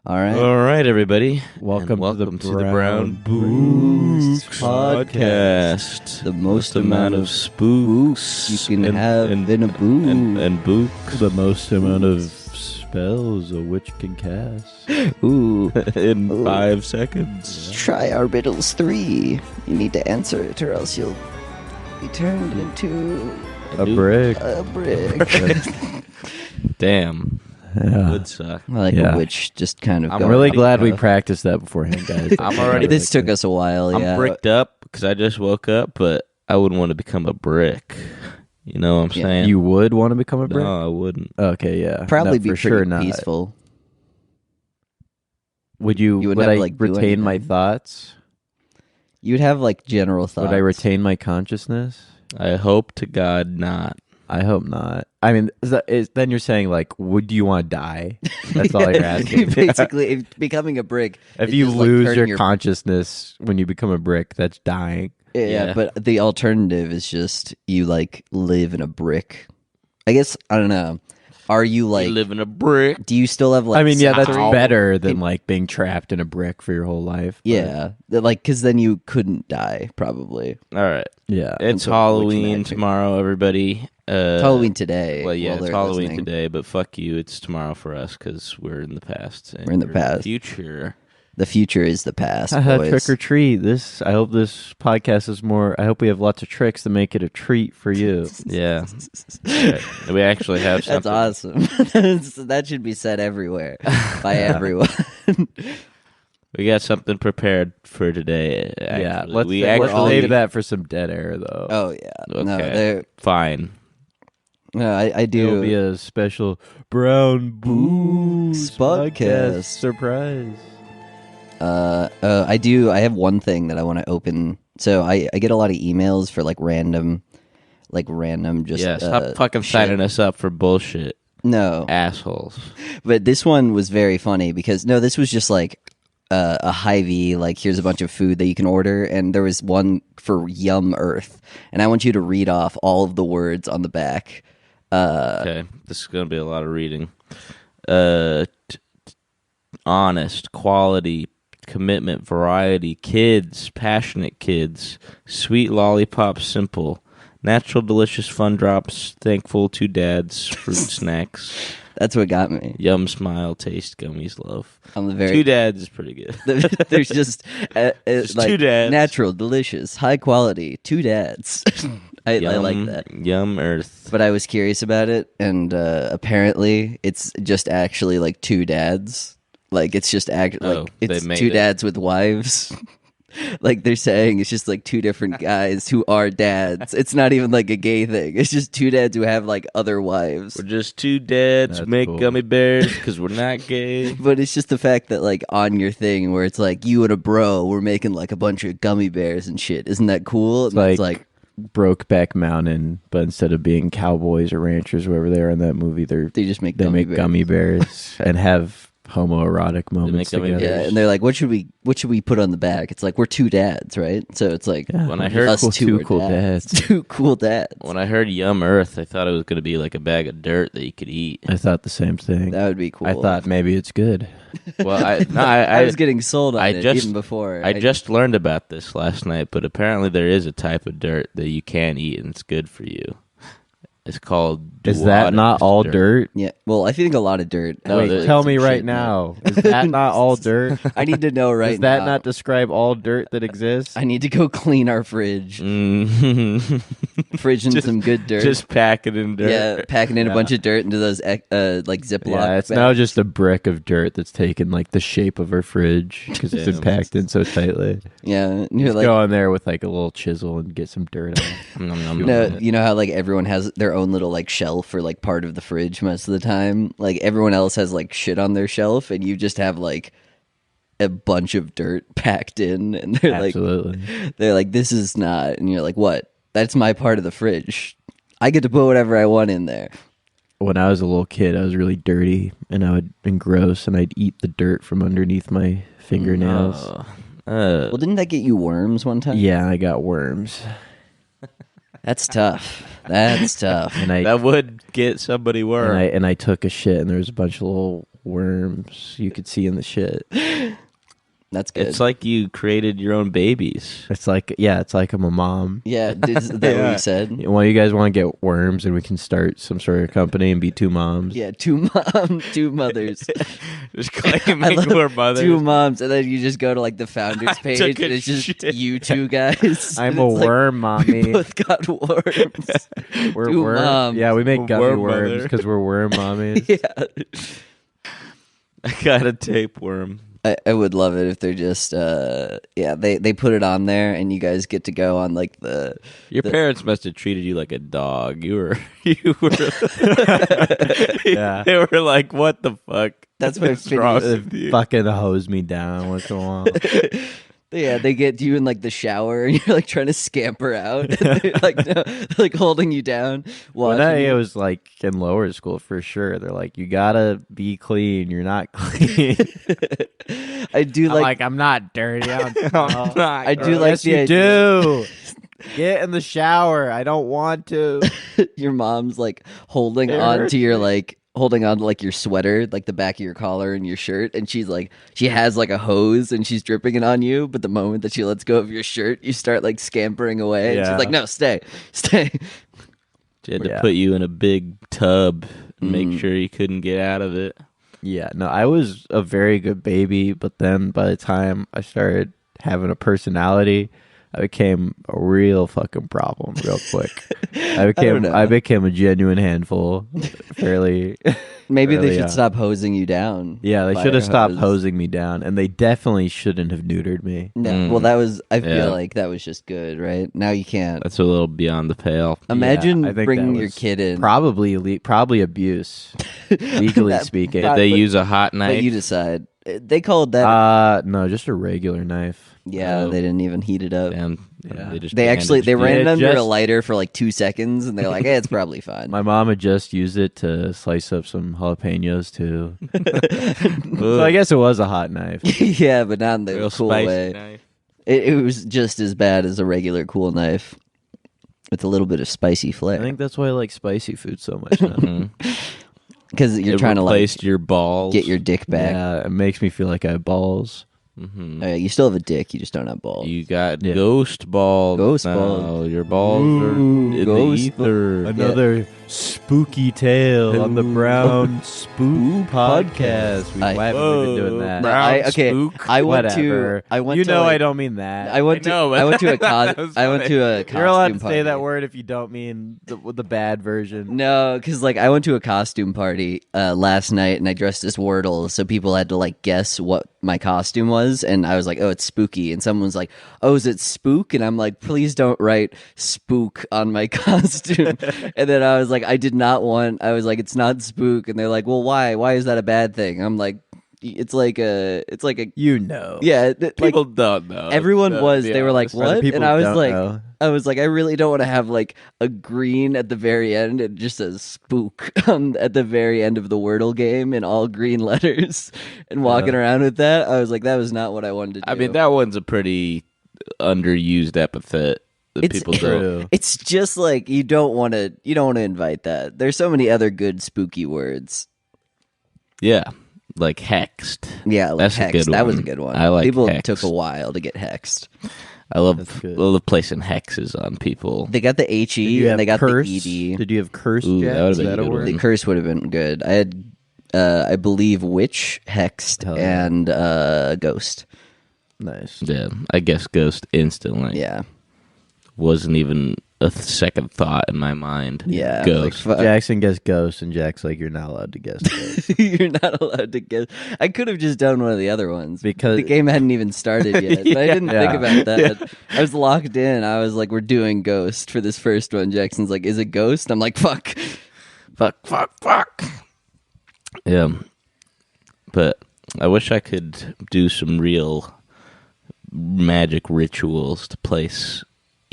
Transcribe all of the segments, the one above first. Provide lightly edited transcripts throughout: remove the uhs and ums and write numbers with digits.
All right. All right, everybody. Welcome to the Brown Books Podcast. The most amount of spooks you can have in a book. And books. The most amount of spells a witch can cast. Ooh. in 5 seconds. Try our riddles 3. You need to answer it or else you'll be turned into A brick. a brick. Damn. Yeah. Would suck. I like a witch just kind of I'm going really like glad we that. practiced that beforehand, guys. I'm already- This took us a while, yeah. I'm bricked up because I just woke up, but I wouldn't want to become a brick. You know what I'm Yeah. saying? You would want to become a brick? No, I wouldn't. Okay, yeah. Probably No, be for pretty sure not. peaceful. Would You wouldn't would have I to, like, do retain my anything. thoughts? You'd have like general thoughts. Would I retain my consciousness? I hope to God not. I hope not. I mean, then you're saying, like, would you want to die? That's all you're asking. Basically, if becoming a brick. If is you just, like, lose turning your consciousness when you become a brick, that's dying. Yeah, Yeah. but the alternative is just you like live in a brick. I guess I don't know. Are you like? You live in a brick. Do you still have like? I mean, yeah, that's sensory- better than like being trapped in a brick for your whole life. But, Yeah, like because then you couldn't die probably. All right. yeah. It's That's what Halloween magic. tomorrow, everybody. It's Halloween today. Well, yeah, while it's they're Halloween listening. today, but fuck you. It's tomorrow for us because we're in the past. and We're in the you're past. future. The future is the past. Haha, boys. trick or treat. I hope this podcast is more. I hope we have lots of tricks to make it a treat for you. Yeah. Right. We actually have That's something. awesome. That should be said everywhere by everyone. We got something prepared for today. Yeah, actually. let's we let's actually save that for some dead air, though. Oh yeah. No, Okay. they're- Fine. no, I It'll be do. a special Brown Books Podcast. podcast surprise. I do. I have one thing that I want to open. So I get a lot of emails for like random just Yeah, stop fucking shit. signing us up for bullshit. No, Assholes. but this one was very funny because no, this was just like a Hy-Vee. Like here's a bunch of food that you can order, and there was one for Yum Earth, and I want you to read off all of the words on the back. Okay. This is going to be a lot of reading. Honest, quality, commitment, variety, kids, passionate kids, sweet lollipop, simple, natural, delicious, fun drops, thankful, two dads, fruit snacks, That's what got me. yum, smile, taste, gummies, love. On the very Two dads is pretty good. there's just Just like two dads. natural, delicious, high quality, two dads. I like Yum, that. Yum Earth. But I was curious about it, and apparently it's just actually like two dads. Like it's just Oh, like they it's made two it. dads with wives. Like they're saying it's just like two different guys who are dads. It's not even like a gay thing. It's just two dads who have like other wives. We're just two dads That's make cool. gummy bears because we're not gay. But it's just the fact that like on your thing where it's like you and a bro, we're making like a bunch of gummy bears and shit. Isn't that cool? And it's like Brokeback Mountain, but instead of being cowboys or ranchers, whoever they are in that movie, they just make they gummy make bears. gummy bears and have homoerotic moments gummy together. bears. Yeah, and they're like, what should we put on the back? It's like we're two dads, right? So it's like Yeah. When I heard us cool, two two are cool dads. Two cool dads. When I heard Yum Earth, I thought it was going to be like a bag of dirt that you could eat. I thought the same thing. That would be cool. I thought maybe it's good. Well, I was getting sold on I it just- even before. I just learned about this last night, but apparently there is a type of dirt that you can eat and it's good for you. It's called Is that not all dirt? yeah. Well, I think a lot of dirt. No, Wait, there's tell some me shit right in it. now. Is that not all dirt? I need to know right Does that now. not describe all dirt that exists? I need to go clean our fridge. Mm. Fridge in some good dirt. Just pack it in dirt. Yeah, packing in a bunch of dirt into those like Ziploc. Yeah, it's bags. now just a brick of dirt that's taken like the shape of our fridge because it's been Damn. packed in so tightly. Yeah, and you're Just like, go in there with like a little chisel and get some dirt on it. Nom, nom, nom. no, you know how like everyone has their own little like shelf for like part of the fridge most of the time. Like everyone else has like shit on their shelf, and you just have like a bunch of dirt packed in, and Absolutely. they're like, this is not, and you're like, what? That's my part of the fridge. I get to put whatever I want in there. When I was a little kid, I was really dirty and I would been gross and I'd eat the dirt from underneath my fingernails. Oh. Well, didn't that get you worms one time? Yeah, I got worms. That's tough. That's tough. And I That would get somebody worm. and I took a shit and there was a bunch of little worms you could see in the shit. That's good. It's like you created your own babies. It's like, yeah, it's like I'm a mom. Yeah, is that what you said? Well, you guys want to get worms and we can start some sort of company and be two moms? Yeah, two mothers. Just claiming I love we're mothers. Two moms, and then you just go to like the founders page, took and a it's just shit. you two guys. I'm And a it's like, worm we mommy. both got worms. We're two worm. moms. Yeah, we make A gummy worm worms mother. because we're worm mommies. Yeah. I got a tapeworm. I would love it if they're just they put it on there and you guys get to go on like the Your parents must have treated you like a dog. You were Yeah. They were like, what the fuck? That's what What's wrong Phineas- with you? Fucking hose me down once in a while. yeah, they get you in like the shower and you're like trying to scamper out. They're like no, like holding you down. When watching I you. was like in lower school for sure, they're like, you gotta be clean. You're not clean. I do I'm like like, I'm not dirty. I I do like yes, the you idea. do. Get in the shower. I don't want to. Your mom's like holding It on hurts to your like holding on to like your sweater, like the back of your collar and your shirt, and she's like she has like a hose and she's dripping it on you, but the moment that she lets go of your shirt, you start like scampering away. And Yeah. she's like, no, stay. She had to Yeah. put you in a big tub and Mm. make sure you couldn't get out of it. Yeah, no, I was a very good baby, but then by the time I started having a personality, I became a real fucking problem real quick. I don't know. became a genuine handful fairly. Maybe they Really, should stop hosing you down. Yeah, they Fire should have stopped hose. hosing me down, and they definitely shouldn't have neutered me. No, well, that was. I feel Yeah. like that was just good, right? Now you can't. That's a little beyond the pale. Imagine Yeah, I think bringing that your was kid in. Probably abuse, legally That- speaking. Did they but- use a hot But knife? you decide. They called that. No, just a regular knife. Yeah, they didn't even heat it up. Damn, Yeah. they just They actually they ran it It under a just- lighter for like 2 seconds, and they're like, "Hey, it's probably fine." My mom had just used it to slice up some jalapenos too. So I guess it was a hot knife. Yeah, but not in the real cool spicy way. knife. It was just as bad as a regular cool knife, with a little bit of spicy I flair. think that's why I like spicy food so much now. Mhm. Because you're It trying to like replaced your balls. get your dick back. Yeah, it makes me feel like I have balls. Mhm. Oh, yeah, you still have a dick, you just don't have balls. You got Yeah. ghost balls. Ghost now. balls. Your balls are Ooh, in ghost the ether. Another spooky tale on the Brown Spook podcast. We haven't been doing that. No, Brown okay. spook. I went Whatever. to. I went you to. know like- I don't mean that. I went to. I know, but I went to a. that was I went funny. to a. You're allowed to costume say that party. word if you don't mean the bad version. No, because like I went to a costume party last night and I dressed as Wordle, so people had to like guess what my costume was, and I was like, "Oh, it's spooky," and someone was like, "Oh, is it spook?" And I'm like, "Please don't write spook on my costume." And then I was like, "I did not want." I was like, "It's not spook," and they're like, "Well, why? Why is that a bad thing?" I'm like, "It's like a, You know. yeah." Like, People don't know. everyone To was. be They were like, honest. Other "What?" people And I was don't like, know. I was like, I really don't want to have like a green at the very end. It just says spook at the very end of the Wordle game in all green letters and walking around with that. I was like, that was not what I wanted to do. I mean, that one's a pretty underused epithet that It's people don't. True. it's just like you don't want to invite that. There's so many other good spooky words. Yeah, like hexed. Yeah, like That's a hexed. good That was a one. good one. I like People hexed. took a while to get hexed. I love That's good. placing hexes on people. They got the Did HE you and have they got curse? the ED. Did you have curse? Ooh, Jack? that would've Is been that a a good word? The curse would have been good. I had, I believe, witch, hexed, Hell yeah. and ghost. Nice. Yeah, I guess ghost instantly. Yeah, Wasn't even a second thought in my mind. yeah. Ghost. Like, fuck. Jackson guessed ghost, and Jack's like, "You're not allowed to guess ghost." You're not allowed to guess. I could have just done one of the other ones Because- the game hadn't even started yet. But I didn't think Yeah. about that. I was locked in. I was like, "We're doing Ghost for this first one." Jackson's like, "Is it Ghost?" I'm like, "Fuck." Fuck. Yeah. But I wish I could do some real magic rituals to place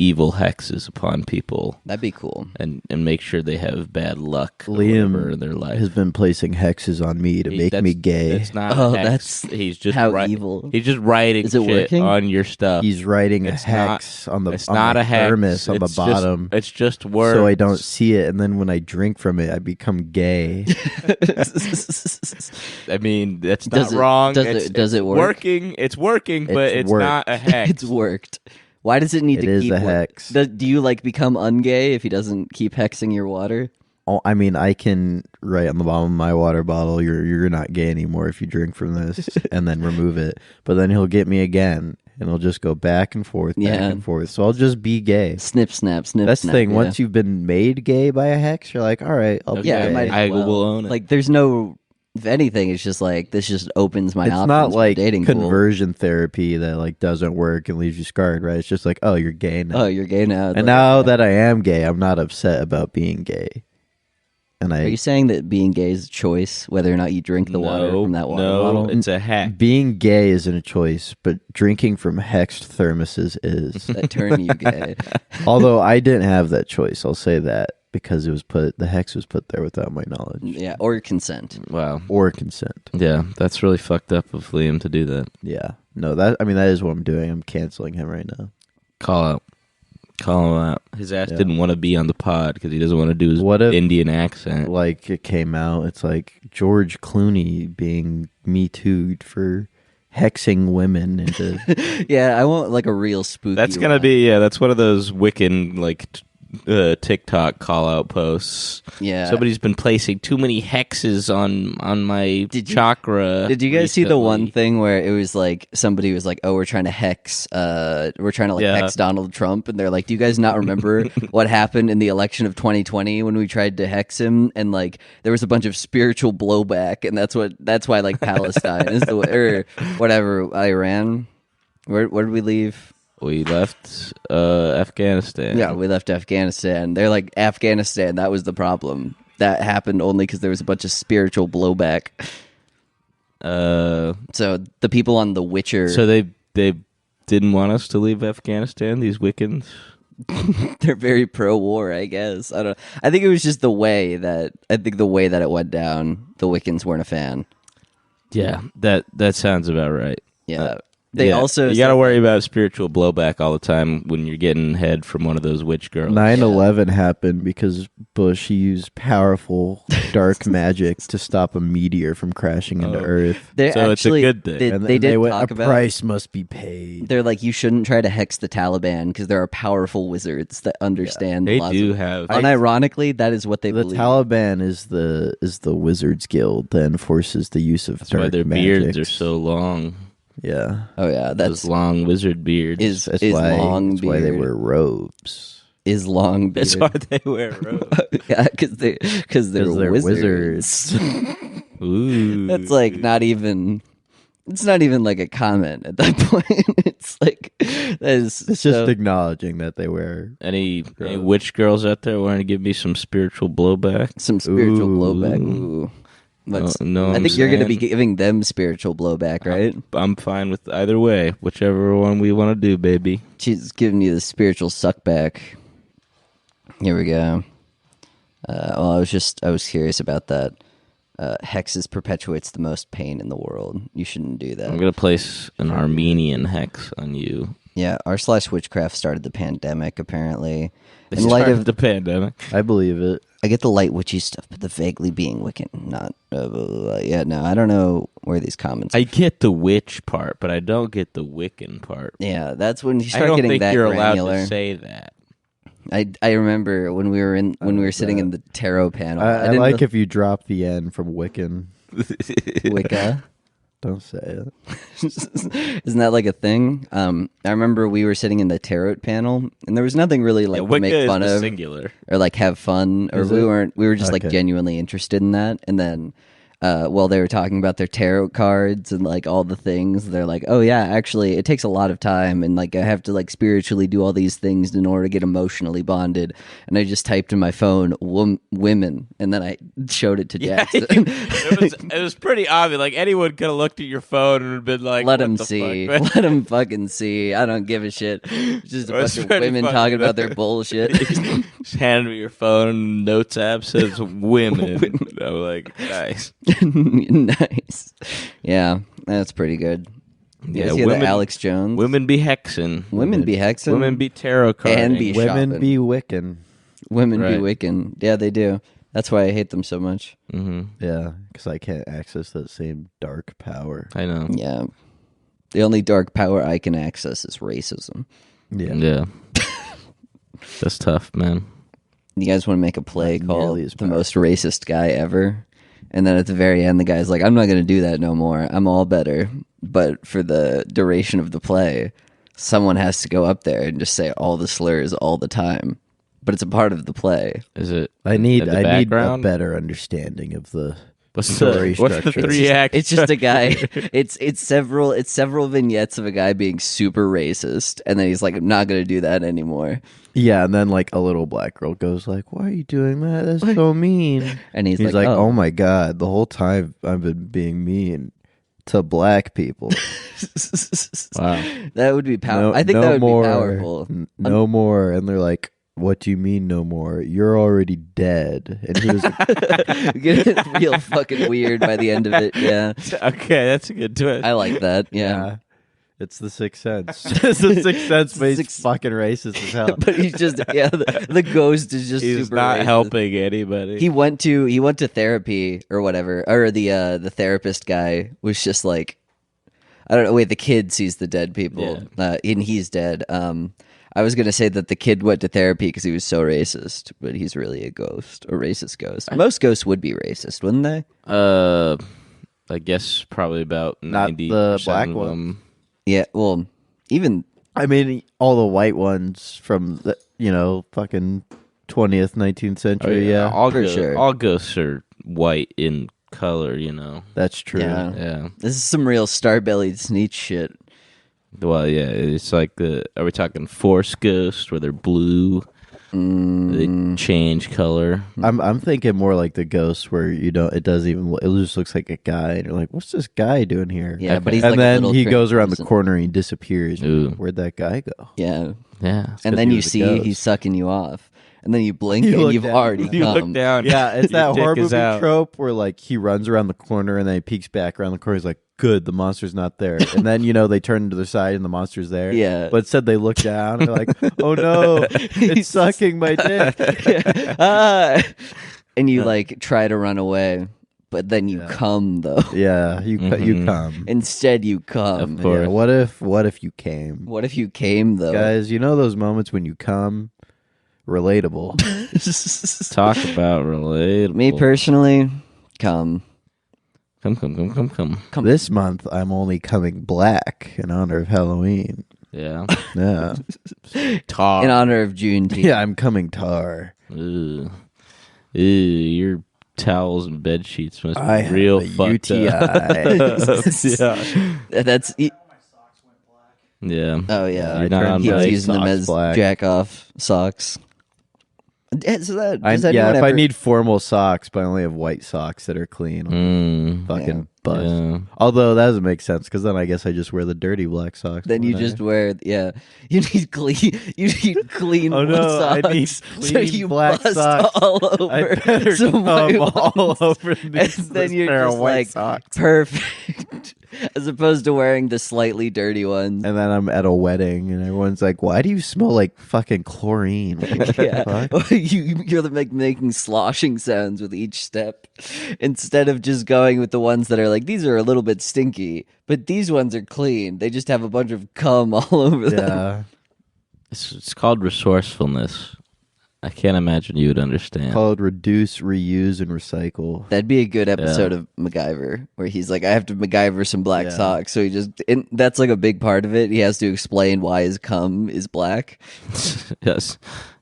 evil hexes upon people That'd be cool. and make sure they have bad luck or Liam whatever in their life. has been placing hexes on me to make me gay. That's not Oh, a hex. that's He's just how evil. He's just writing Is it shit working? on your stuff. He's writing a It's hex on the It's on not the a hex. thermos on the It's bottom, It's just words. so I don't see it. And then when I drink from it, I become gay. I mean, that's Does not it- wrong. does It's- it- does it's it work? Working. It's working, but It's it's worked. not a hex. It's worked. Why does it need It to is keep a work- hex. Do you like become ungay if he doesn't keep hexing your water? Oh, I mean, I can write on the bottom of my water bottle, "You're not gay anymore if you drink from this," and then remove it. But then he'll get me again, and he'll just go back and forth, back Yeah. and forth. So I'll just be gay. Snip, snap, snip. That's the snap, thing. yeah. Once you've been made gay by a hex, you're like, all right, I'll be Yeah, gay. I might as I well. will own it. Like, there's no. If anything, it's just like this just opens my It's options not for like dating pool. conversion therapy that like doesn't work and leaves you scarred, right? It's just like, oh, you're gay now. Oh, you're gay now. And now that I am gay, I'm not upset about being gay. And Are you saying that being gay is a choice, whether or not you drink the water from that water no, bottle? it's a hex. being gay isn't a choice, but drinking from hexed thermoses is. That turn you gay. Although I didn't have that choice, I'll say that, because the hex was put there without my knowledge Yeah, or consent. Wow. or consent. Yeah, that's really fucked up of Liam to do that. Yeah, no, that is what I'm doing. I'm canceling him right now. Call him out. His ass Yeah. didn't want to be on the pod because he doesn't want to do his What if- Indian accent. Like it came out, it's like George Clooney being Me Too'd for hexing women into. Yeah, I want like a real spooky. That's gonna one. be that's one of those Wiccan TikTok call out posts. Yeah. Somebody's been placing too many hexes on my Did you- chakra. Did you guys see the one recently. thing where it was like somebody was like, "Oh, we're trying to hex, we're trying to like Yeah. hex Donald Trump," and they're like, "Do you guys not remember what happened in the election of 2020 when we tried to hex him?" And like there was a bunch of spiritual blowback, and that's why like Palestine is the or whatever Iran. Where did we leave? We left Afghanistan. Yeah, we left Afghanistan. They're like Afghanistan. That was the problem. That happened only because there was a bunch of spiritual blowback. So the people on The Witcher. So they didn't want us to leave Afghanistan. These Wiccans. They're very pro-war, I guess. I don't. I think it was just the way that it went down. The Wiccans weren't a fan. Yeah, that sounds about right. Yeah, they also you got to worry about spiritual blowback all the time when you're getting head from one of those witch girls. 9/11 happened because Bush used powerful dark magic to stop a meteor from crashing into Earth. They So it's a actually, good thing. And They did went, talk a about. price must be paid. They're like, you shouldn't try to hex the Taliban because there are powerful wizards that understand. They lots do of- have. Unironically, that is what they The believe. Taliban is the Wizards Guild that enforces the use of That's dark why their magic. beards are so long. Yeah, Oh yeah, Those that's long wizard beards. that's is why. long That's why they beard. wear robes. Is long That's beard. why they wear robes. Yeah, because they're wizards. Ooh. That's like not even. It's not even like a comment at that point. It's like that is. It's just acknowledging that they wear. Any witch girls out there want to give me some spiritual blowback? some spiritual Ooh. blowback. Ooh. Let's, No, I I'm think you're going to be saying- giving them spiritual blowback, right? I'm fine with either way, whichever one we want to do, baby. She's giving you the spiritual suckback. Here we go. Well, I was curious about that. Hexes perpetuates the most pain in the world. You shouldn't do that. I'm gonna place an Armenian hex on you. Yeah, r/witchcraft started the pandemic. Apparently, They in light started of the pandemic. I believe it. I get the light witchy stuff, but the vaguely being Wiccan, not. Yeah, no, I don't know where these comments. I get the witch part, but I don't get the Wiccan part. Yeah, that's when you I start don't getting think that you're granular. allowed to say that. I remember when we were sitting in the tarot panel. I didn't like know- if you drop the N from Wiccan. Wicca. Don't say it. Isn't that like a thing? I remember we were sitting in the tarot panel, and there was nothing really like Yeah, to Wicca make is fun the of singular. or like have fun, or Is we it? weren't. We were just like Okay. genuinely interested in that, and then while they were talking about their tarot cards and like all the things. They're like, oh yeah, actually it takes a lot of time, and like I have to like spiritually do all these things in order to get emotionally bonded. And I just typed in my phone women, and then I showed it to Jackson. It was pretty obvious. Like anyone could have looked at your phone and been like, let what him the see. fuck? Let him fucking see. I don't give a shit. Just a bunch of women talking about their bullshit. Just hand me your phone. Notes app says women. I'm like, nice. Nice. Yeah, that's pretty good. You guys hear women, the Alex Jones? Women be hexing. Women be hexing. Women be tarot carding. And be Women shopping. be Wiccan. Women be Right. Wiccan. Yeah, they do. That's why I hate them so much. Mm-hmm. Yeah, because I can't access that same dark power. I know. Yeah. The only dark power I can access is racism. Yeah. That's tough, man. You guys want to make a play Not called nearly as The Most Racist Guy Ever? And then at the very end, the guy's like, I'm not going to do that no more. I'm all better. But for the duration of the play, someone has to go up there and just say all the slurs all the time. But it's a part of the play. Is it? I need in the a background? better understanding of the What's story the structure. 3 acts? It's just a guy. It's several vignettes of a guy being super racist, and then he's like, I'm not going to do that anymore. Yeah, and then like a little black girl goes like, "Why are you doing that? That's so mean." And he's like, "Oh my god, the whole time I've been being mean to black people." Wow. That would be powerful. No, I think no that would more, be powerful. No more. And they're like, "What do you mean no more? You're already dead." And he was Get real fucking weird by the end of it. Yeah, Okay, that's a good twist. I like that. Yeah. It's the Sixth Sense. It's the Sixth Sense, but he's Sixth- fucking racist as hell. But he's just the ghost is just He's super not racist. helping anybody. He went to therapy or whatever, or the therapist guy was just like, I don't know. Wait, the kid sees the dead people, and he's dead. I was gonna say that the kid went to therapy because he was so racist, but he's really a ghost, a racist ghost. Most ghosts would be racist, wouldn't they? I guess probably about Not 90% the black of one. them. Yeah. Well, even I mean, all the white ones from the, fucking 20th, 19th century. Yeah, all for sure. All ghosts are white in color, that's true. Yeah. Yeah. this is some real star-bellied sneak shit. Well, yeah, it's like are we talking Force Ghost where they're blue? They change color. I'm thinking more like the ghosts where it doesn't even, it just looks like a guy, and you're like, what's this guy doing here? Yeah, but he's and like a then little he goes around the translucent. corner and he disappears. Ooh. Where'd that guy go? Yeah, Yeah. and then he you was a see ghost. he's sucking you off, and then you blink You and look you've down. already You look come. down. Yeah, it's Your that horror dick is movie out. trope where like he runs around the corner and then he peeks back around the corner. He's like, "Good, the monster's not there." And then they turn to the side and the monster's there. Yeah. but instead they look down and they're like, "Oh no, it's sucking my dick." Ah! And you like try to run away, but then you come though. Yeah, you come. Instead, you come. Of course. Yeah, what if you came, What if you came though? guys? You know those moments when you come, relatable. Talk about relatable. Me personally, come. Come. This month I'm only coming black in honor of Halloween. Yeah. Yeah, Talk. In honor of Juneteenth. yeah, I'm coming tar. Ew. Ew, your towels and bed sheets must be I have real a fucked UTI. up. Yeah. That's. Yeah. Oh yeah, You're not on he was my using them socks as black. jack off socks. So that, does Yeah, anyone if I ever- need formal socks, but I only have white socks that are clean, fucking bust. Yeah. Although that doesn't make sense because then I guess I just wear the dirty black socks. then you don't I? just wear you need clean Oh, no, I socks need so clean you black bust socks. all over I better some come white all ones. over And this then you're pair of just white like socks. perfect as opposed to wearing the slightly dirty ones. And then I'm at a wedding, and everyone's like, "Why do you smell like fucking chlorine?" Like, what the Yeah, fuck? you're like making sloshing sounds with each step instead of just going with the ones that are like these are a little bit stinky, but these ones are clean. They just have a bunch of cum all over them. Yeah, It's called resourcefulness. I can't imagine you would understand. called reduce, reuse, and recycle. That'd be a good episode of MacGyver where he's like, I have to MacGyver some black Yeah. socks. So that's like a big part of it. He has to explain why his cum is black. Yes.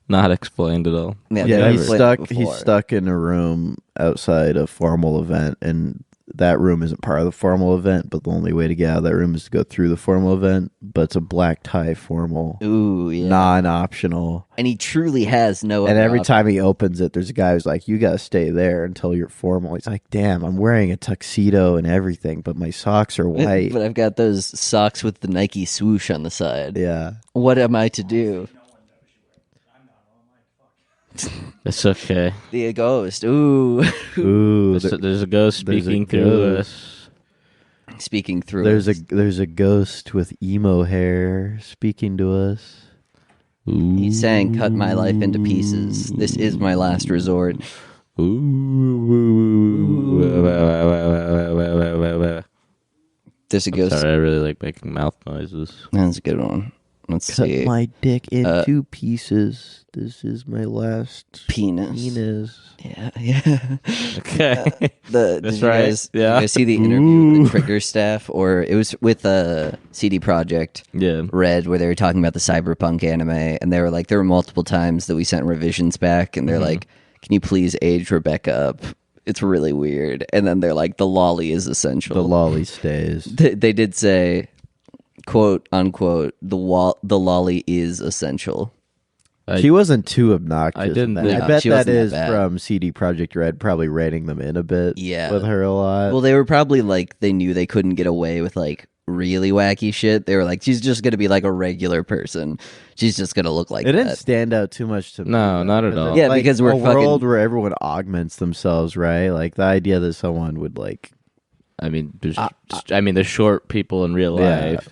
Not explained at all. Yeah, Yeah, they he's explained stuck. it He's before. stuck in a room outside a formal event, and that room isn't part of the formal event. But the only way to get out of that room is to go through the formal event. But it's a black tie formal, Ooh, yeah. non-optional. And he truly has no. And other every option. time he opens it, there's a guy who's like, "You gotta stay there until you're formal." He's like, "Damn, I'm wearing a tuxedo and everything, but my socks are white." But I've got those socks with the Nike swoosh on the side. Yeah, What am I to do? It's okay. The ghost. Ooh. ooh, There's a ghost there's a speaking through ghost. us. Speaking through. there's us. a ghost with emo hair speaking to us. He's saying, "Cut my life into pieces. This is my last resort." There's a I'm ghost. sorry, I really like making mouth noises. That's a good one. Let's Cut see. my dick into pieces. This is my last Penis. penis. Yeah, yeah. Okay. Did That's you right. guys, Yeah. did you guys see the interview with the Trigger staff, or it was with CD Projekt Yeah. Red, where they were talking about the Cyberpunk anime, and they were like, there were multiple times that we sent revisions back, and they're like, "Can you please age Rebecca up? It's really weird." And then they're like, "The loli is essential." The lolly stays. They did say, quote unquote, the lolly is essential. She wasn't too obnoxious. I didn't in that. think- I bet she that wasn't that is bad. from CD Projekt Red, probably writing them in a bit. Yeah. with her a lot. Well, they were probably like, they knew they couldn't get away with like really wacky shit. They were like, she's just gonna be like a regular person. She's just gonna look like it didn't that. stand out too much to me. No, though, not at because all. it's Yeah, like because we're a world fucking- where everyone augments themselves, right? Like the idea that someone would like. I mean, there's short people in real Yeah. life.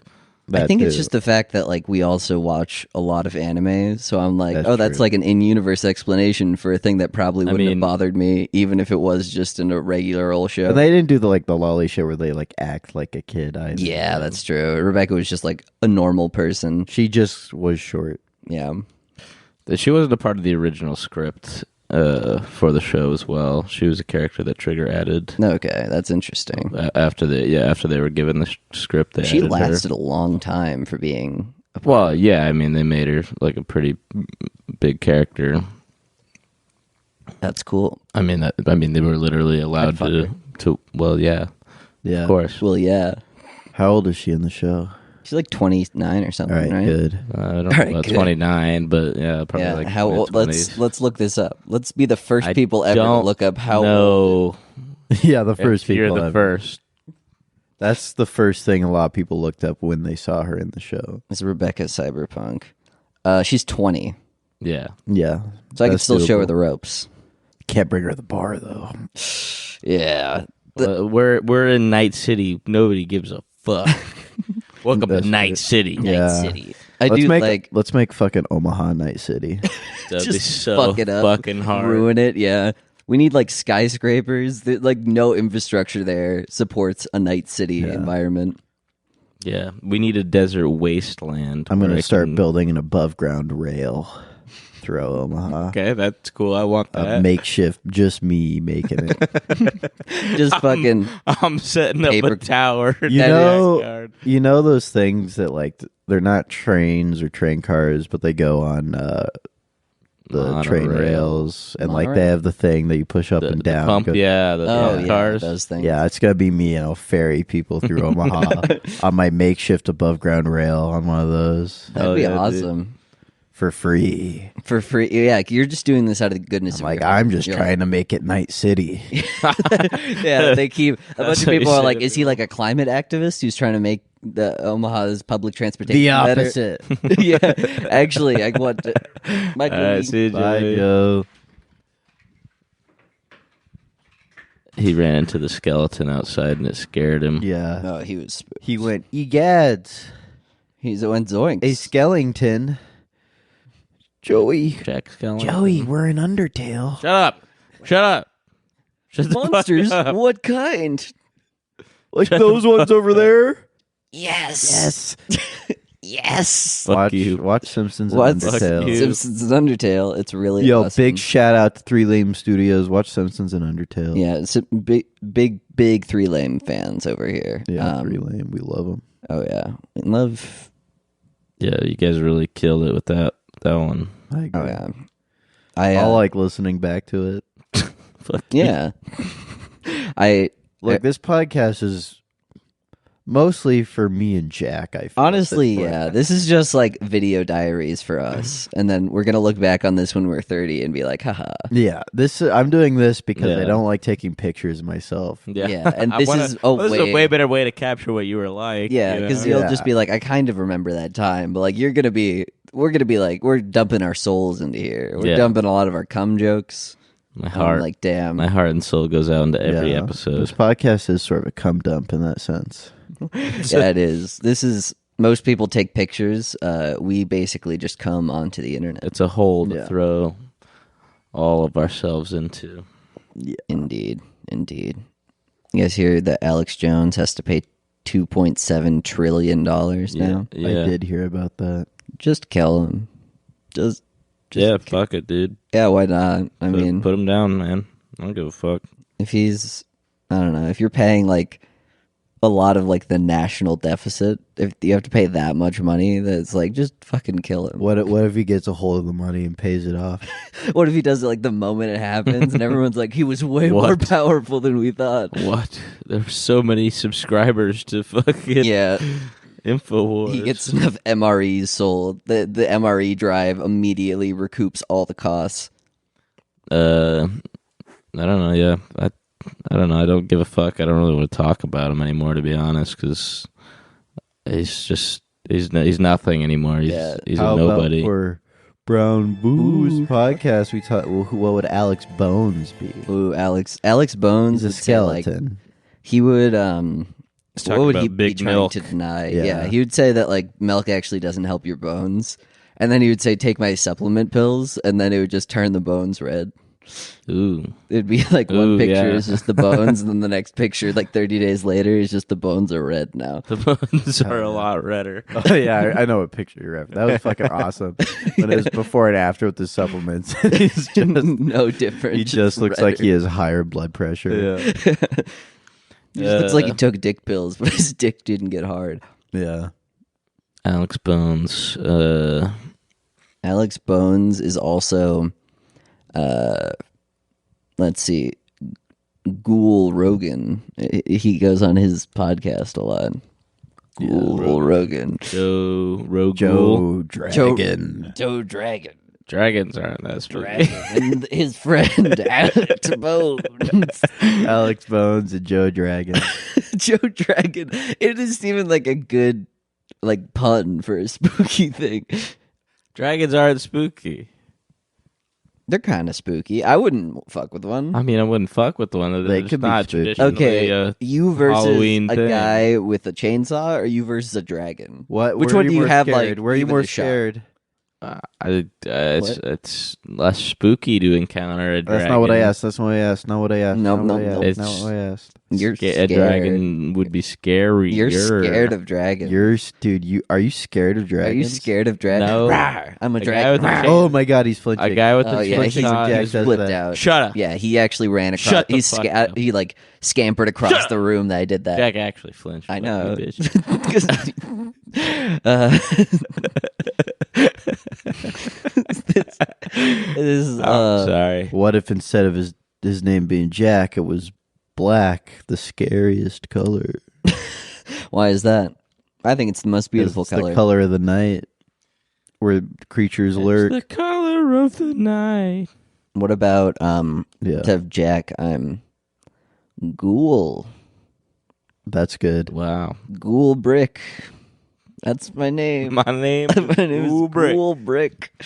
I think it's too. just the fact that like we also watch a lot of anime, so I'm like, That's that's true. like an in-universe explanation for a thing that probably wouldn't have mean- bothered me, even if it was just in a regular old show. And they didn't do the lolly shit where they like act like a kid either. Yeah, that's true. Rebecca was just like a normal person. She just was short. Yeah. She wasn't a part of the original script for the show as well. She was a character that Trigger added Okay, that's interesting. after they were given the script. They She added her. lasted a long time for being a Well, yeah, I mean, they made her like a pretty big character. That's cool. I mean, they were literally allowed fuck to. Well, yeah, Yeah. of course. Well, yeah. How old is she in the show? She's like 29 or All something, right, right? good. I don't know Alright, about good. 29, but yeah, probably Yeah, like how old? mid-20s. Let's look this up. Let's be the first I people ever to don't look up how old. No, Yeah, the first you're people the ever. first. That's the first thing a lot of people looked up when they saw her in the show. Is Rebecca Cyberpunk? She's 20, Yeah, Yeah. so I can that's still show her doable. the ropes. Can't bring her to the bar though. Yeah, we're in Night City. Nobody gives a fuck. Welcome to That's Night true. City. Night Yeah. City. I do like let's make fucking Omaha Night City. That'd be just so fuck it up, fucking hard. ruin it. Yeah, we need like skyscrapers. Like no infrastructure there supports a Night City environment. Yeah, we need a desert wasteland. I'm where gonna I start can- building an above ground rail through Omaha. Okay, that's cool. I want A that. makeshift, just me making it. Just fucking I'm setting Paper- up a tower. You in the know, backyard. you know those things that like they're not trains or train cars, but they go on the train Monorail. rails, and like Monorail? they have the thing that you push up the, and the down. pump, Go- yeah, the oh the yeah, cars. those things. Yeah, it's gonna be me, and I'll ferry people through Omaha on my makeshift above ground rail on one of those That'd Oh, be yeah, dude. awesome. for free. For free. Yeah, you're just doing this out of the goodness I'm of like, your heart. I'm just You're trying to make it Night City. Yeah, they keep a bunch of what you people are said like, it is he like a climate activist who's trying to make the Omaha's public transportation The better? opposite. Yeah, actually, I want to. My All right, see you, Bye, Joey. Joe. He ran into the skeleton outside and it scared him. Yeah. No, he was. He went, egads, He's went zoinks. a skeleton. Joey. Jack skeleton. Joey, we're in Undertale. Shut up! Shut up! Shut the fuck Monsters? up. What kind? Like those ones over there? Yes. Yes. Yes. Fuck watch, you. watch Simpsons and What? Fuck Undertale. you. Simpsons and Undertale. It's really Yo, awesome. big shout out to Three Lame Studios. Watch Simpsons and Undertale. Yeah, it's big Three Lame fans over here. Yeah, Three Lame. We love them. Oh yeah, in love. Yeah, you guys really killed it with that one. I agree. Oh yeah. I like listening back to it. Fuck you. Yeah. I Look, this podcast is mostly for me and Jack. I feel honestly, at this point. yeah, this is just like video diaries for us, and then we're gonna look back on this when we're 30 and be like, haha. Yeah, this I'm doing this because I Yeah. don't like taking pictures of myself. Yeah, and I this wanna- is this is a way way better way to capture what you were like. Yeah, you know? because you'll Yeah. just be like, I kind of remember that time, but like we're gonna be like, we're dumping our souls into here. We're Yeah. dumping a lot of our cum jokes. my I'm heart, like, damn. my heart and soul goes out into every Yeah. episode. This podcast is sort of a cum dump in that sense. Yeah, it is. This is most people take pictures. We basically just come onto the internet. It's a hole to Yeah. throw all of ourselves into. Indeed. You guys hear that Alex Jones has to pay $2.7 trillion now? Yeah. I did hear about that. Just kill him. Just Yeah, fuck it, dude. yeah, why not? I mean, Put him down, man. I don't give a fuck. if he's, I don't know, if you're paying like a lot of like the national deficit, if you have to pay that much money, that's like, just fucking kill him. What if he gets a hold of the money and pays it off? What if he does it like the moment it happens and everyone's like, he was way more What? powerful than we thought? What? There's so many subscribers to fucking Yeah, InfoWars. he gets enough MREs sold. The MRE drive immediately recoups all the costs. I don't know. Yeah, I don't know. I don't give a fuck. I don't really want to talk about him anymore, to be honest, because he's nothing anymore. He's Yeah. he's How a nobody. about for Brown Booze podcast? We talk. What would Alex Bones be? Ooh, Alex Bones He's a would say, like, skeleton. he would talk what would about he be big trying milk. to deny? Yeah. Yeah, he would say that like milk actually doesn't help your bones, and then he would say take my supplement pills, and then it would just turn the bones red. Ooh, It'd be like one Ooh, picture yeah. is just the bones, and then the next picture, like 30 days later, is just the bones are red now. the bones are a lot redder. Oh yeah, I know what picture you're at. That was fucking awesome. When it was before and after with the supplements, he's just No different. he just looks like he has higher blood pressure. Yeah. He just looks like he took dick pills, but his dick didn't get hard. Yeah. Alex Bones. Alex Bones is also, let's see, Ghoul Rogan. He goes on his podcast a lot. Ghoul Rogan. Joe Rogan. Joe Dragon. Joe Dragon. Dragons aren't that spooky. Dragon. And his friend, Alex Bones. Alex Bones and Joe Dragon. Joe Dragon. It isn't even like a good like pun for a spooky thing. Dragons aren't spooky. They're kind of spooky. I wouldn't fuck with one. I mean, I wouldn't fuck with one. They It's could be not spooky. traditionally Okay, you versus Halloween a thing. guy with a chainsaw, or you versus a dragon? What? Which where one are do you more have, scared? like, Where are you even more a shot? scared? It's less spooky to encounter a dragon. That's not what I asked. That's not what I asked. Not what I asked. No, not what I no, asked. no. It's- Not what I asked. You're A scared. dragon would be scary. You're scared of dragons. Dude. Are you scared of dragons? Are you scared of dragons? No. Rawr, I'm a A guy dragon. with a Rawr. chain- Oh my God, he's flinching. A guy with Oh a yeah, flinching he's, on Jack he's does flipped that. out. Shut up. Yeah, he actually ran across. Shut the fuck up. He like scampered across the room that I did that. Jack actually flinched. I Fuck know. you, bitch. 'Cause, this is, I'm sorry. What if instead of his name being Jack, it was black, the scariest color? why is that? I think it's the most beautiful It's color. the color of the night, where creatures lurk. It's the color of the night. What about Yeah, to have Jack? I'm Ghoul. that's good. Wow. Ghoul Brick. That's my name. My name My name Ghoul is Brick. Ghoul Brick.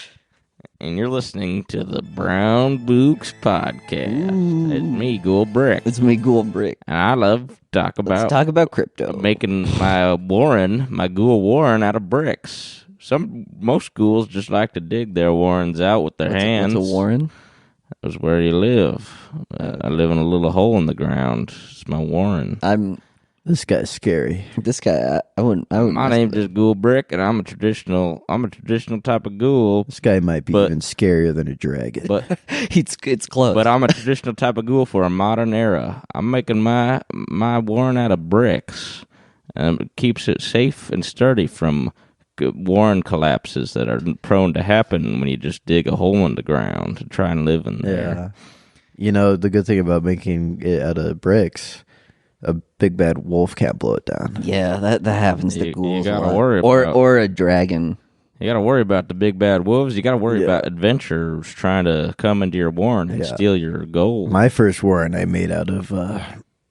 And you're listening to the Brown Books podcast. It's me, Ghoul Brick. It's me, Ghoul Brick. And I love to talk Let's about talk about crypto. making my ghoul warren out of bricks. Most ghouls just like to dig their warrens out with their hands. What's a warren? That's where you live. I live in a little hole in the ground. It's my warren. This guy's scary. This guy. I wouldn't. My mess name's with just Ghoul Brick, and I'm a traditional type of ghoul. This guy might be But- even scarier than a dragon. But it. It's close. but I'm a traditional type of ghoul for a modern era. I'm making my warren out of bricks, and it keeps it safe and sturdy from warren collapses that are prone to happen when you just dig a hole in the ground to try and live in there. Yeah. You know, the good thing about making it out of bricks, a big bad wolf can't blow it down. Yeah, that happens to You ghouls a gotta lot. worry or about- or a dragon. You got to worry about the big bad wolves. You got to worry Yeah. about adventurers trying to come into your warren and Yeah. steal your gold. My first warren I made out of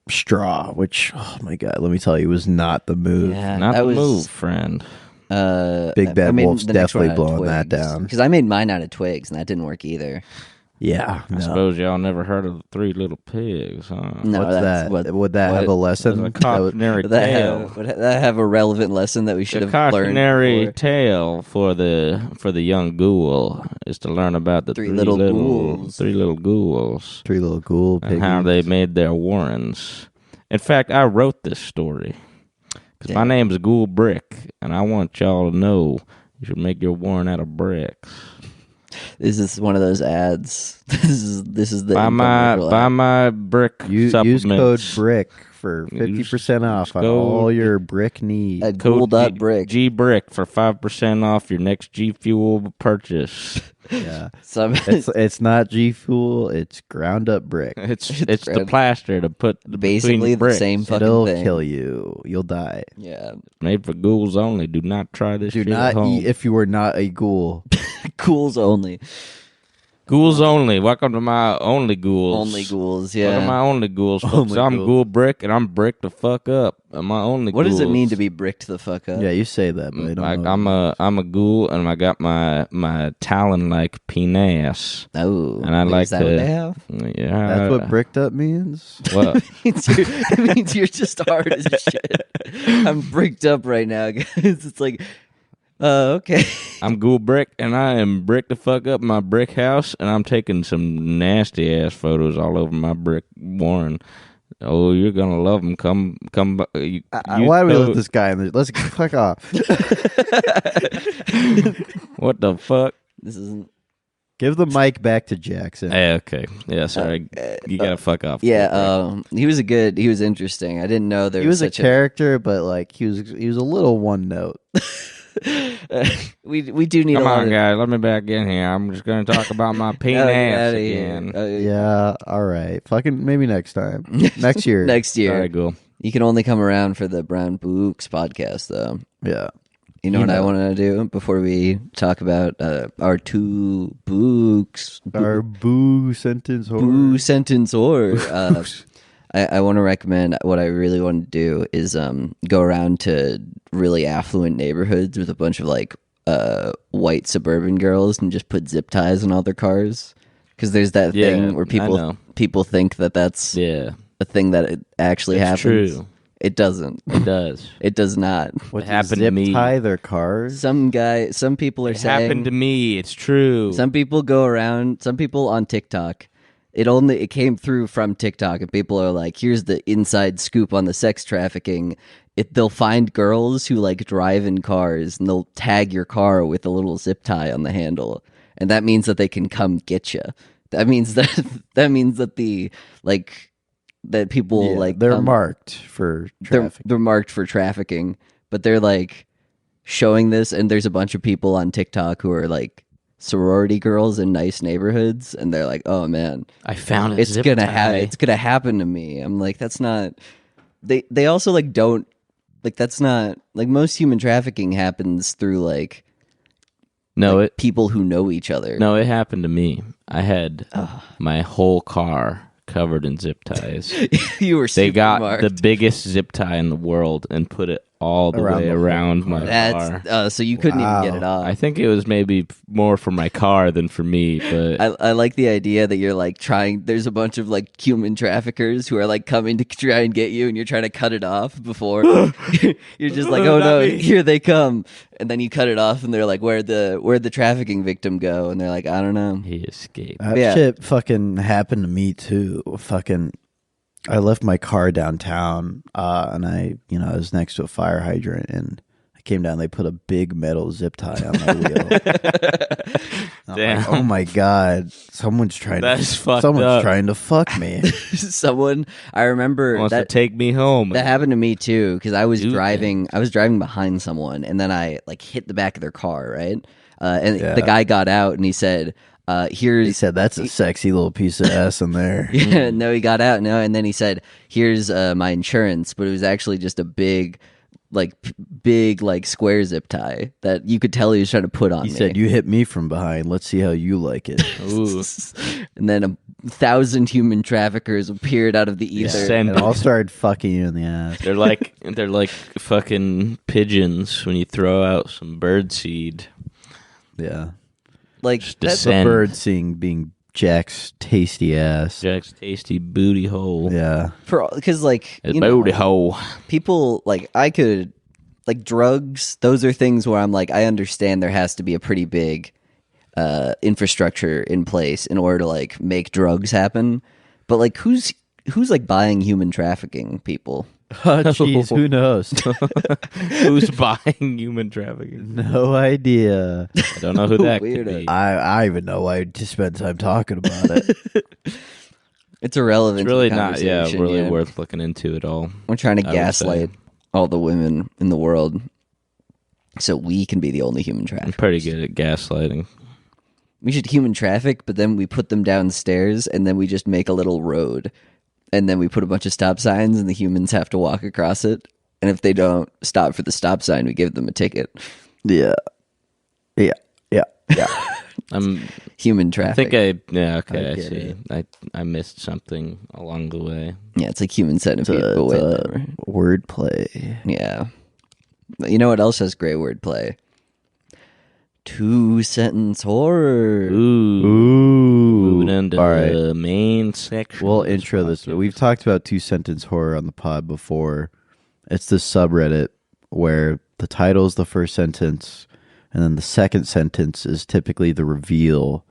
straw, which, oh my God, let me tell you, was not the move. Yeah, Not that the was, move, friend. Big Bad Wolf's definitely blowing that down. Because I made mine out of twigs, and that didn't work either. Yeah. I No. suppose y'all never heard of the Three Little Pigs, huh? No, What's that's that? Would that have a lesson? That's a cautionary Would that tale. would that have a relevant lesson that we should The have learned? cautionary before? tale for the young ghoul is to learn about the Three little ghouls. three little ghouls Three little ghoul and how piggies. they made their warrens. In fact, I wrote this story because my Damn. name's Ghoul Brick, and I want y'all to know you should make your warren out of bricks. This is one of those ads. This is the Buy infomercial ad. my brick Use supplements. code BRICK for 50% off on code- all your brick needs. At Code Ghoul.brick. G Brick for 5% off your next G Fuel purchase. Yeah. Some It's not G Fuel, it's ground up brick. It's the ground- plaster to put basically between the bricks. same fucking It'll thing. kill you. You'll die. Yeah, Made for ghouls only. Do not try this Do shit not at home. eat if you are not a ghoul. ghouls only. Ghouls only. Welcome to my only ghouls. Only ghouls. Welcome to my Yeah. only ghouls, folks. Only I'm ghoul. Ghoul Brick, and I'm brick the fuck up. I'm my only. What does it mean ghouls. to be bricked the fuck up? Yeah, you say that, but I don't know. I'm a ghoul, and I got my talon like penis. Oh, And I like is that what to- they have? Yeah, That's what bricked up means? What? It means you're just hard as shit. I'm bricked up right now, guys. It's like, okay. I'm Ghoul Brick, and I am brick the fuck up my brick house, and I'm taking some nasty ass photos all over my brick warren. Oh, you're gonna love them. Come. Why do we let this guy in there? Let's fuck off. What the fuck? This isn't. Give the mic back to Jackson. Hey, okay. Yeah, sorry. You gotta fuck off. Yeah, he was he was interesting. I didn't know there He was a such character, but like he was a little one note. we do need Come a lot on, of, guys. Let me back in here. I'm just gonna talk about my Oh, penis get outta here. again. Yeah, all right. Fucking maybe next time. Next year. Next year. All right, cool. You can only come around for the Brown Books podcast, though. Yeah. You know what I want to do before we talk about our two books? Our boo sentence horror. Boo sentence or I want to recommend what I really want to do is go around to really affluent neighborhoods with a bunch of like white suburban girls and just put zip ties on all their cars, because there's that Yeah, thing where I know. people think that that's Yeah, a thing that it actually it's happens. true. It doesn't. It does. It does not. What It happened to zip me. tie their cars? Some people are It saying happened to me. It's true. some people go around, some people on TikTok. It came through from TikTok, and people are like, here's the inside scoop on the sex trafficking. They'll find girls who like drive in cars, and they'll tag your car with a little zip tie on the handle, and that means that they can come get you. That means that the like that people Yeah, like they're come- marked for traffic. they're marked for trafficking, but they're like showing this, and there's a bunch of people on TikTok who are like sorority girls in nice neighborhoods, and they're like, "Oh man, I found a it's zip gonna tie. it's gonna happen to me." I'm like, that's not. They also like don't like that's not like most human trafficking happens through like No, it people who know each other. no, it happened to me. I had my whole car covered in zip ties. You were They super got marked. the biggest zip tie in the world and put it all the Around way the whole around my car. That's so you couldn't even get it off. I think it was maybe more for my car than for me, but I like the idea that you're like trying. There's a bunch of like human traffickers who are like coming to try and get you, and you're trying to cut it off before. You're just like, oh Not no, me. here they come, and then you cut it off, and they're like, where'd the trafficking victim go? And they're like, I don't know. he escaped. That Yeah. shit fucking happened to me too. I left my car downtown, and I was next to a fire hydrant, and I came down. They put a big metal zip tie on my wheel. I'm Damn. like, oh my god! Someone's trying That's to. fucked Someone's up. trying to fuck me. Someone I remember Wants that to take me home. that happened to me too because I was Dude, driving. I was driving behind someone, and then I like hit the back of their car, right? And Yeah. the guy got out, and he said, "Here's." He said, "That's a sexy little piece of ass in there." Yeah, no, he got out. No, and then he said, "Here's my insurance," but it was actually just a big, like square zip tie that you could tell he was trying to put on He me. said, "You hit me from behind. Let's see how you like it." Ooh. And then 1,000 human traffickers appeared out of the ether. Send- And I'll start fucking you in the ass. They're like fucking pigeons when you throw out some bird seed. Yeah, Like Just that's the descend. bird seeing being Jack's tasty ass. Jack's tasty booty hole. Yeah, because like His you know, booty hole. people like I could like drugs. Those are things where I'm like I understand there has to be a pretty big infrastructure in place in order to like make drugs happen. But like who's like buying human trafficking people? oh, jeez, who knows? Who's buying human trafficking? No idea. I don't know who that could Weirdo. be. I even know why to spend time talking about it. It's irrelevant. It's really to the not, yeah, conversation, really yeah. worth looking into at all. We're trying to I would say. gaslight all the women in the world so we can be the only human I'm traffickers. pretty good at gaslighting. We should human traffic, but then we put them downstairs and then we just make a little road. And then we put a bunch of stop signs and the humans have to walk across it. And if they don't stop for the stop sign, we give them a ticket. Yeah, yeah, yeah, yeah. Human I traffic. think I I get see. I missed something along the way. Yeah, it's like human centipede. but way lower. Wordplay. Yeah. But you know what else has great wordplay? 2-sentence horror. Ooh. Ooh. Moving into All right. the main section. We'll of this intro this. podcast. We've talked about 2-sentence horror on the pod before. It's this subreddit where the title is the first sentence, and then the second sentence is typically the reveal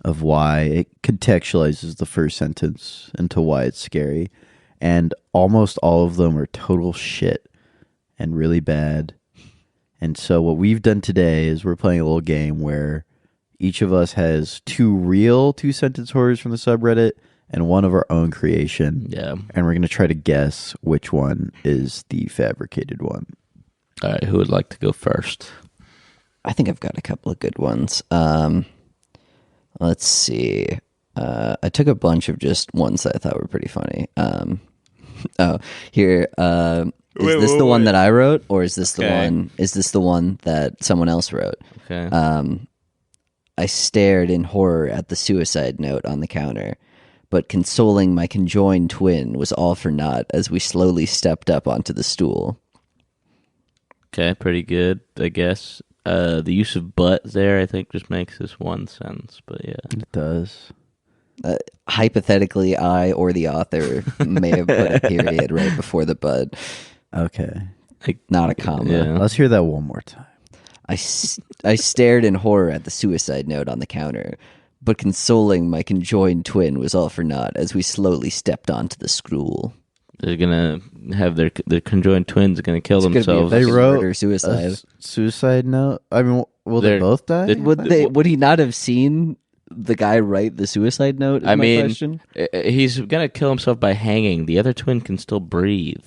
of why it contextualizes the first sentence into why it's scary. And almost all of them are total shit and really bad. And so what we've done today is we're playing a little game where each of us has 2 real 2-sentence horrors from the subreddit and one of our own creation. Yeah. And we're going to try to guess which one is the fabricated one. All right. Who would like to go first? I think I've got a couple of good ones. Let's see. I took a bunch of just ones that I thought were pretty funny. Here. Is this the one that I wrote, or is this the Okay. one? Is this the one that someone else wrote? Okay. I stared in horror at the suicide note on the counter, but consoling my conjoined twin was all for naught as we slowly stepped up onto the stool. Okay, pretty good, I guess. The use of but there, I think, just makes this one sentence, but yeah. It does. Hypothetically, I or the author may have put a period right before the but, Okay. not a comma. Yeah. Let's hear that one more time. I stared in horror at the suicide note on the counter, but consoling my conjoined twin was all for naught as we slowly stepped onto the stool. They're gonna have their conjoined twins are gonna kill gonna be a themselves. They fucking wrote murder suicide. a suicide note. I mean, will they They're- both die? Would he not have seen the guy write the suicide note? Is I my mean, question. he's gonna kill himself by hanging. The other twin can still breathe.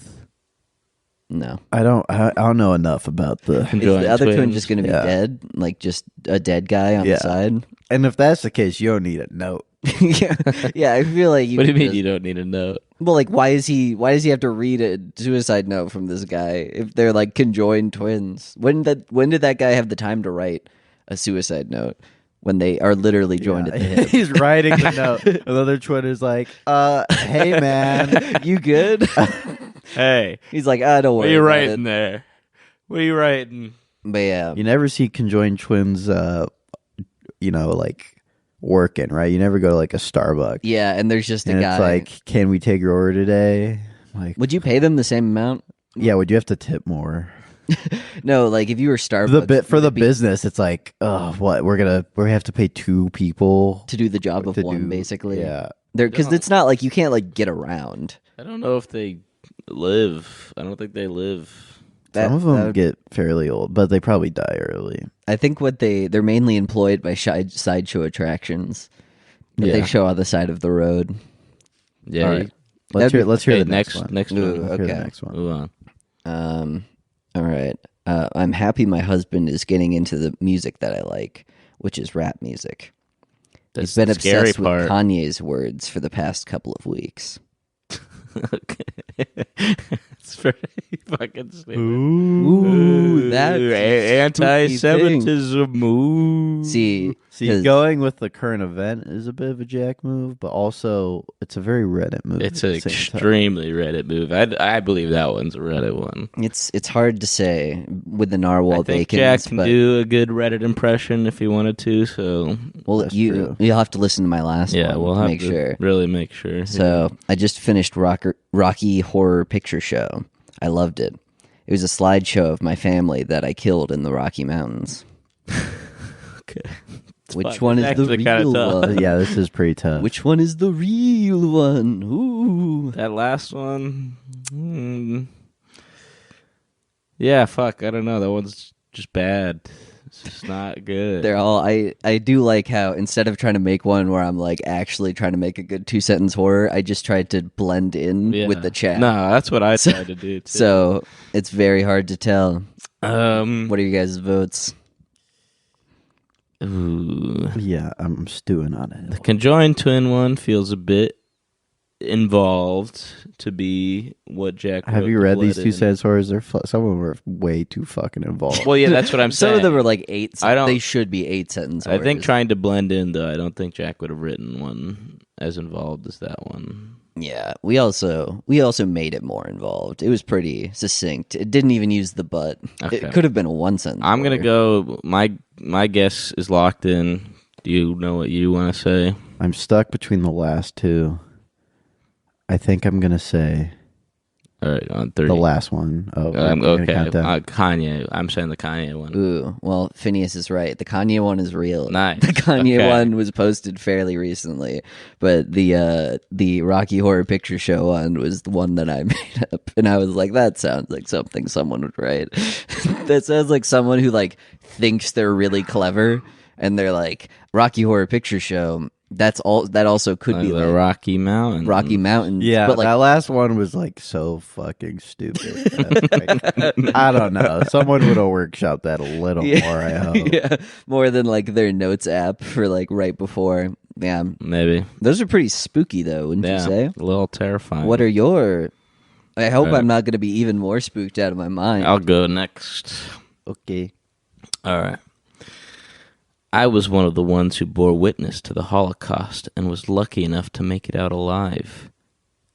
No. I don't know enough about the. Is Conjoined the other twin twins. just going to be Yeah. dead? Like just a dead guy on Yeah. the side? And if that's the case, you don't need a note. yeah. Yeah, I feel like you What do you could mean just- you don't need a note? Well, like why does he have to read a suicide note from this guy if they're like conjoined twins? When did that guy have the time to write a suicide note? When they are literally joined at the hip. He's writing the note. Another twin is like, hey man, You good? Hey, He's like, don't what worry are you about writing it. there? What are you writing? But yeah. you never see conjoined twins, like working, right? You never go to like a Starbucks. Yeah, and there's just a And guy. it's like, can we take your order today? Like, Would you pay them the same amount? yeah, would you have to tip more? No, like if you were Starbucks, The bit for would the it be business, it's like, what we have to pay 2 people to do the job of to one, do- basically. Yeah, Because No. it's not like you can't like get around. I don't know if they live. I don't think they live. Some of them get fairly old, but they probably die early. I think they're mainly employed by sideshow attractions. That they show on the side of the road. Yeah. All right. Let's hear the next one. Next Ooh, one. Let's hear the okay. next one. Move on. All right. I'm happy my husband is getting into the music that I like, which is rap music. That's He's been the scary obsessed with part. Kanye's words for the past couple of weeks. Okay. It's very fucking stupid. Ooh, that's a spooky anti-Semitism. Ooh. See, going with the current event is a bit of a jack move, but also it's a very Reddit move. It's at an the same time. extremely Reddit move. I believe that one's a Reddit one. it's hard to say with the narwhal I think bacon. Jack can do a good Reddit impression if he wanted to. So Well, That's true. you'll have to listen to my last yeah, one we'll to have make to sure. really make sure. So I just finished Rocky Horror Picture Show. I loved it. It was a slideshow of my family that I killed in the Rocky Mountains. Okay. Which one is the actually kinda real tough. one? Yeah, this is pretty tough. Which one is the real one? Ooh. That last one. Yeah, fuck. I don't know. That one's just bad. It's just not good. They're all I do like how instead of trying to make one where I'm like actually trying to make a good 2-sentence horror, I just tried to blend in Yeah. with the chat. No, that's what I tried to do too. So it's very hard to tell. what What are you guys' votes? Ooh. Yeah, I'm stewing on it. The conjoined twin one feels a bit involved to be what Jack Have wrote you the read these blood 2 in. sentence horrors? Some of them are way too fucking involved. Well, yeah, that's what I'm saying. Some of them are like 8. I don't- They should be 8-sentence. I think horrors. trying to blend in, though, I don't think Jack would have written one as involved as that one. Yeah, we also made it more involved. It was pretty succinct. It didn't even use the but. Okay. It could have been a 1-sentence. I'm gonna horror. go. My guess is locked in. Do you know what you want to say? I'm stuck between the last 2. I think I'm going to say All right, on 3. the last one. Oh, we're gonna Okay, count down. Kanye. I'm saying the Kanye one. Ooh, well, Phineas is right. The Kanye one is real. Nice. The Kanye Okay. one was posted fairly recently, but the Rocky Horror Picture Show one was the one that I made up, and I was like, that sounds like something someone would write. That sounds like someone who like thinks they're really clever, and they're like Rocky Horror Picture Show. That's all. That also could be the like Rocky Mountain. Rocky Mountains. Yeah, but like that last one was like so fucking stupid. Like, I don't know. Someone would have workshopped that a little more, I hope. yeah, more than like their notes app for like right before. Yeah, Maybe. those are pretty spooky though, wouldn't Yeah. you say? A little terrifying. What are your? I hope Right. I'm not going to be even more spooked out of my mind. I'll go next. Okay. All right. I was one of the ones who bore witness to the Holocaust and was lucky enough to make it out alive.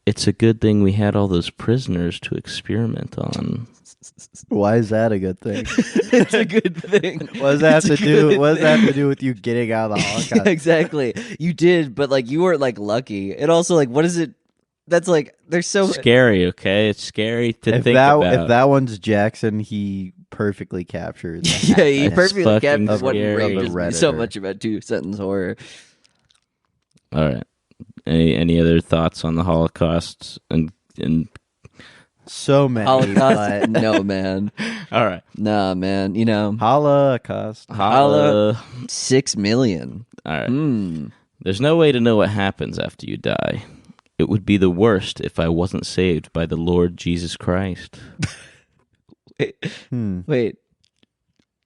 It's a good thing we had all those prisoners to experiment on. Why is that a good thing? It's a good thing. What does that have It's to a do? good What does that have thing. to do with you getting out of the Holocaust? Exactly. You did, but like you weren't like lucky. And also like, what is it? That's like there's so Scary, okay? It's scary to If think that about. if that one's Jackson, he perfectly captured. The yeah. He half- perfectly fucking kept what scary. enrages me Of a so Redditor. much about 2-sentence horror. All right. Any other thoughts on the Holocaust and So many. Holocaust? But No, man. all right. Nah, man. You know, Holocaust. Holla. 6 million. All right. Hmm. There's no way to know what happens after you die. It would be the worst if I wasn't saved by the Lord Jesus Christ. Wait.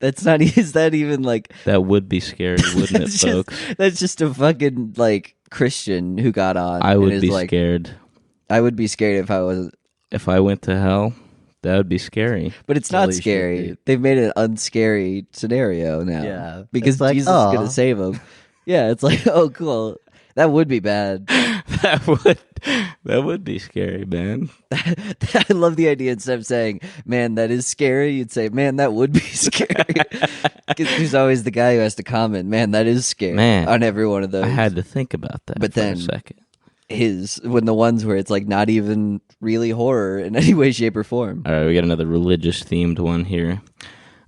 That's not. Is that even like? That would be scary, wouldn't it, That's just, folks? that's just a fucking like Christian who got on. I and would is be like, scared. I would be scared if I was. If I went to hell, that would be scary. But it's not Holy shit, scary. dude. They've made it an unscary scenario now. Yeah. because It's like, Jesus is aw. gonna save him. Yeah, it's like, oh, cool. That would be bad. That would be scary, man. I love the idea. Instead of saying, "Man, that is scary," you'd say, "Man, that would be scary." Because there's always the guy who has to comment, "Man, that is scary." Man, on every one of those. I had to think about that But for then- a second. when the ones where it's like not even really horror in any way, shape, or form. All right, we got another religious themed one here.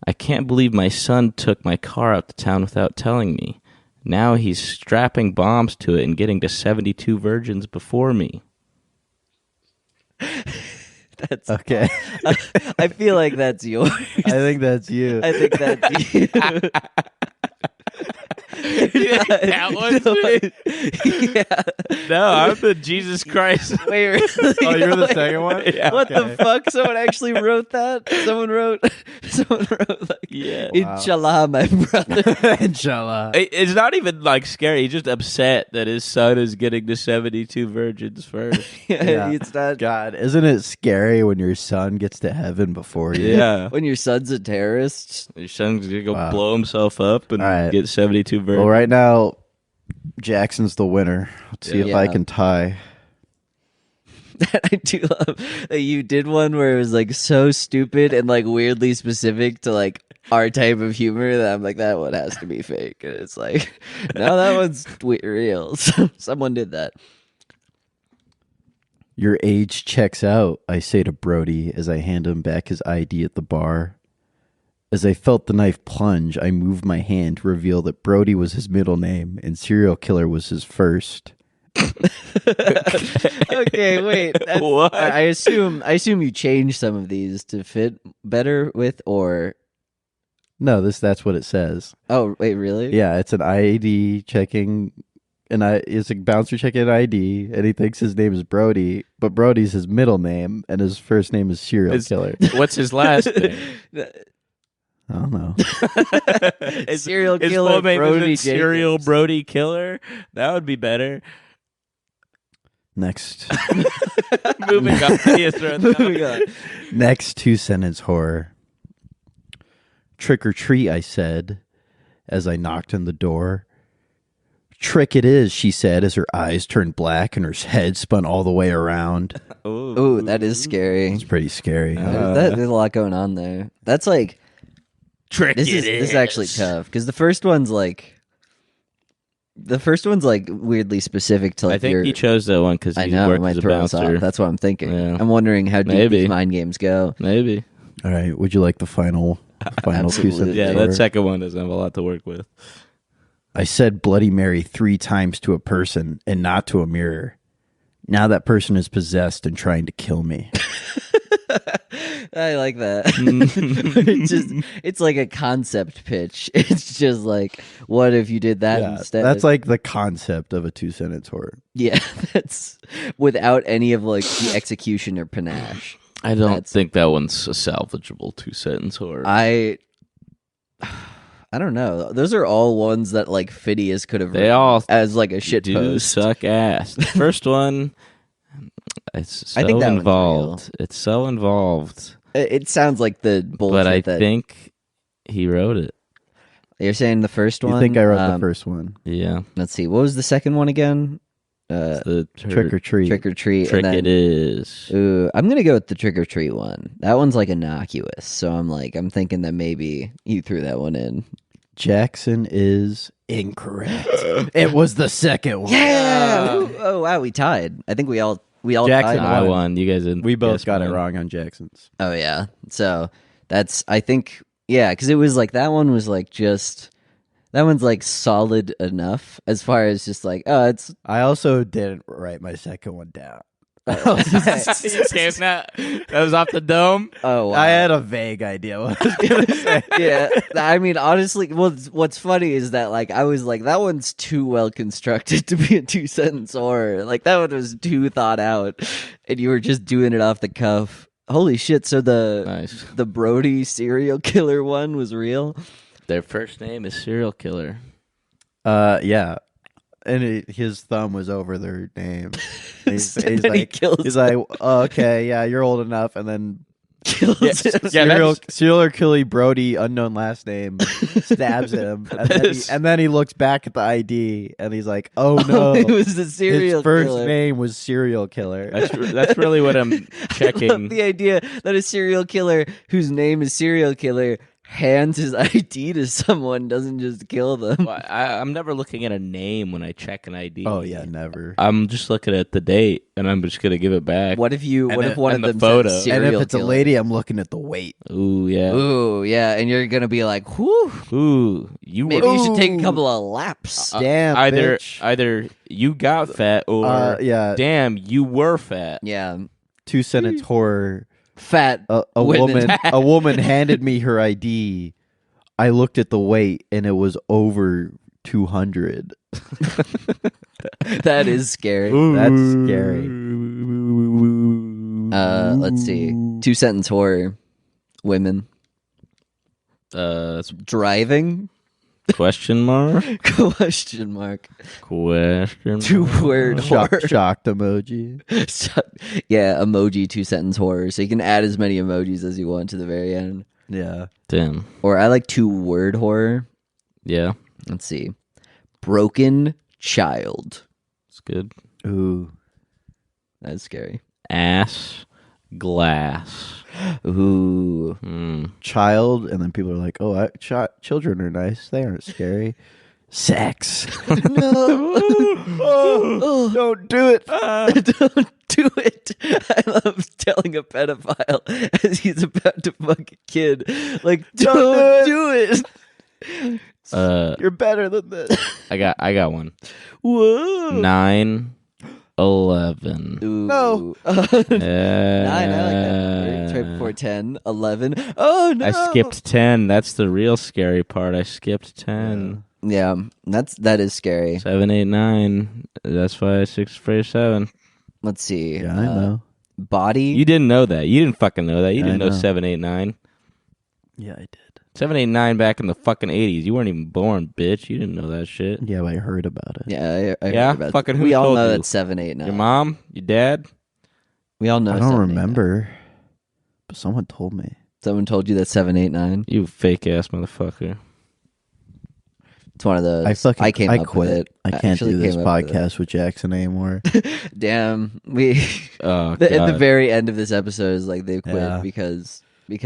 I can't believe my son took my car out to town without telling me. Now he's strapping bombs to it and getting to 72 virgins before me. That's Okay. I feel like that's yours. I think that's you. I think that's you. That one's me? Yeah. No, I'm the Jesus Christ. Wait, really? Oh, you're the second one? Yeah. What the fuck? Someone actually wrote that? Someone wrote like, Yeah. Inshallah, my brother. Inshallah. It's not even like scary. He's just upset that his son is getting the 72 virgins first. Yeah. It's not. God, isn't it scary when your son gets to heaven before you? Yeah. When your son's a terrorist. Your son's going to go Wow. blow himself up and All right. get 72 virgins. Well, right now, Jackson's the winner. Let's see if Yeah. I can tie. I do love that you did one where it was like so stupid and like weirdly specific to like our type of humor that I'm like, that one has to be fake. And it's like, no, that one's real. Someone did that. Your age checks out, I say to Brody as I hand him back his ID at the bar. As I felt the knife plunge, I moved my hand to reveal that Brody was his middle name and serial killer was his first. Okay, wait. What? I assume you changed some of these to fit better with, or No, that's what it says. oh wait, really? Yeah, it's an ID checking, it's a bouncer checking an ID, and he thinks his name is Brody, but Brody's his middle name, and his first name is serial killer. What's his last name? I don't know. Serial His killer full name Brody isn't Serial Jacobs. Brody Killer? That would be better. Next, Moving on. Yes, right now. Moving on. next 2-sentence horror. Trick or treat, I said, as I knocked on the door. Trick it is, she said, as her eyes turned black and her head spun all the way around. Ooh, that is scary. It's pretty scary. There's a lot going on there. That's like Trick this is actually tough because the first one's like weirdly specific to like I think your. he chose that one because I he know it worked might as a throw us bouncer. off. That's what I'm thinking. Yeah. I'm wondering how deep Maybe. these mind games go. Maybe. All right, would you like the final Absolutely. 2-sentence Yeah, horror? that second one doesn't have a lot to work with. I said Bloody Mary 3 times to a person and not to a mirror. Now that person is possessed and trying to kill me. I like that. It's like a concept pitch. It's just like, what if you did that instead? That's like the concept of a 2-sentence horror. Yeah, that's without any of like the execution or panache. I don't That's- think that one's a salvageable 2-sentence horror. I don't know. Those are all ones that like Phineas could have They written all as like a shit do post. suck ass. The first one, it's so I think that one's involved. It's so involved. It sounds like the bullshit. But I that think he wrote it. you're saying the first one. You think I wrote the first one? Yeah. Let's see. What was the second one again? The Trick or treat. Trick or treat. Trick and then, it is. Ooh, I'm gonna go with the trick or treat one. That one's like innocuous. So I'm thinking that maybe you threw that one in. Jackson is incorrect. It was the second one. Yeah. Ooh, oh wow, we tied. I think we all Jackson tied. I won. won. You guys didn't. We both guess got it mine. wrong on Jackson's. Oh yeah. So that's I think because it was like that one was like just that one's like solid enough as far as just like it's I also didn't write my second one down. You gave that was off the dome. oh wow. I had a vague idea what I was going to say. Yeah, I mean, honestly, what's funny is that like I was like that one's too well constructed to be a 2-sentence horror. Like that one was too thought out, and you were just doing it off the cuff. Holy shit! So Nice. the Brody serial killer one was real. Their first name is Serial Killer. Yeah. And his thumb was over their name. He's And then he kills he's like, oh, okay, yeah, you're old enough. And then Kills him. serial killer Brody, unknown last name, stabs him. And then he looks back at the ID and he's like, oh no, it was the serial his first killer. name was serial killer. That's really what I'm I love checking. the idea that a serial killer whose name is serial killer hands his ID to someone, doesn't just kill them. Well, I'm never looking at a name when I check an ID. Oh yeah, never. I'm just looking at the date, and I'm just gonna give it back. What if you? And What then- if one of and the them photo. says And serial if it's killer? a lady, I'm looking at the weight. Ooh yeah. Ooh, yeah, and you're gonna be like, whew. Ooh, you Maybe were you should take a Ooh. couple of laps. Damn, either bitch. either you got fat or Yeah. damn you were fat. Yeah, 2-sentence horror. fat a women. woman handed me her ID. I looked at the weight and it was over 200. That is scary. That's scary. Let's see. 2-sentence horror. Women That's driving? question mark. Question mark. Question. 2-word horror. Shocked emoji. Yeah, emoji 2-sentence horror. So you can add as many emojis as you want to the very end. Yeah. Damn. Or I like 2-word horror. Yeah, Let's see. Broken child. it's good. Ooh. That's scary. Ass glass. Ooh. Child, and then people are like, "Oh, children are nice. They aren't scary." Sex. No. Don't do it. Don't do it. I love telling a pedophile as he's about to fuck a kid, like, don't do it. You're better than this. I got one. Whoa. 9, 11. Ooh. No. 9, I like that. It's right before 10, 11. Oh, no. I skipped 10. That's the real scary part. I skipped 10. Yeah, that is scary. 7, 8, 9. That's 5, 6, 7. Let's see. Yeah, I know. Body. You didn't know that. You didn't fucking know that. You I didn't know know. 7, 8, 9. Yeah, I did. 7, 8, 9 back in the fucking 80s. You weren't even born, bitch. You didn't know that shit. Yeah, but I heard about it. Yeah, I Yeah? heard about Fucking who we all told know you? that 7, 8, 9. Your mom? Your dad? We all know. I 7, don't 8, 9. remember, but someone told me. Someone told you that 7, 8, 9. You fake ass motherfucker. It's one of those. I came I up quit. with it. I can't actually do this came up with it. podcast with Jackson anymore. Damn, we Oh, at the God. very end of this episode is like they quit Yeah. because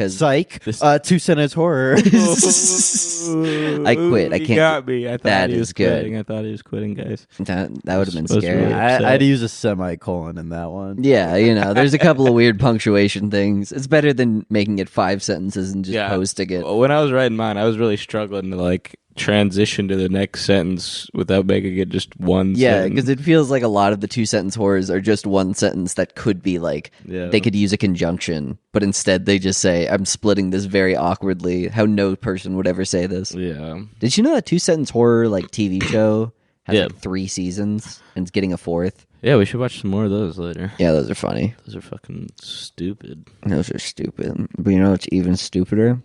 Psych. This- 2-sentence horror. I quit. I He can't. got me. I thought That he is was good. quitting. I thought he was quitting, guys. That would have been Supposed to scary. be- I'd use a semicolon in that one. Yeah, there's a couple of weird punctuation things. It's better than making it 5 sentences and just posting it. When I was writing mine, I was really struggling to like transition to the next sentence without making it just one Yeah, sentence. because it feels like a lot of the 2-sentence horrors are just one sentence that could be like Yeah. they could use a conjunction, but instead they just say, "I'm splitting this very awkwardly." How no person would ever say this. Yeah. Did you know that 2-sentence horror like TV show has Yeah. like 3 seasons and it's getting a 4th? Yeah, we should watch some more of those later. Yeah, those are funny. Those are fucking stupid. Those are stupid. But you know what's even stupider?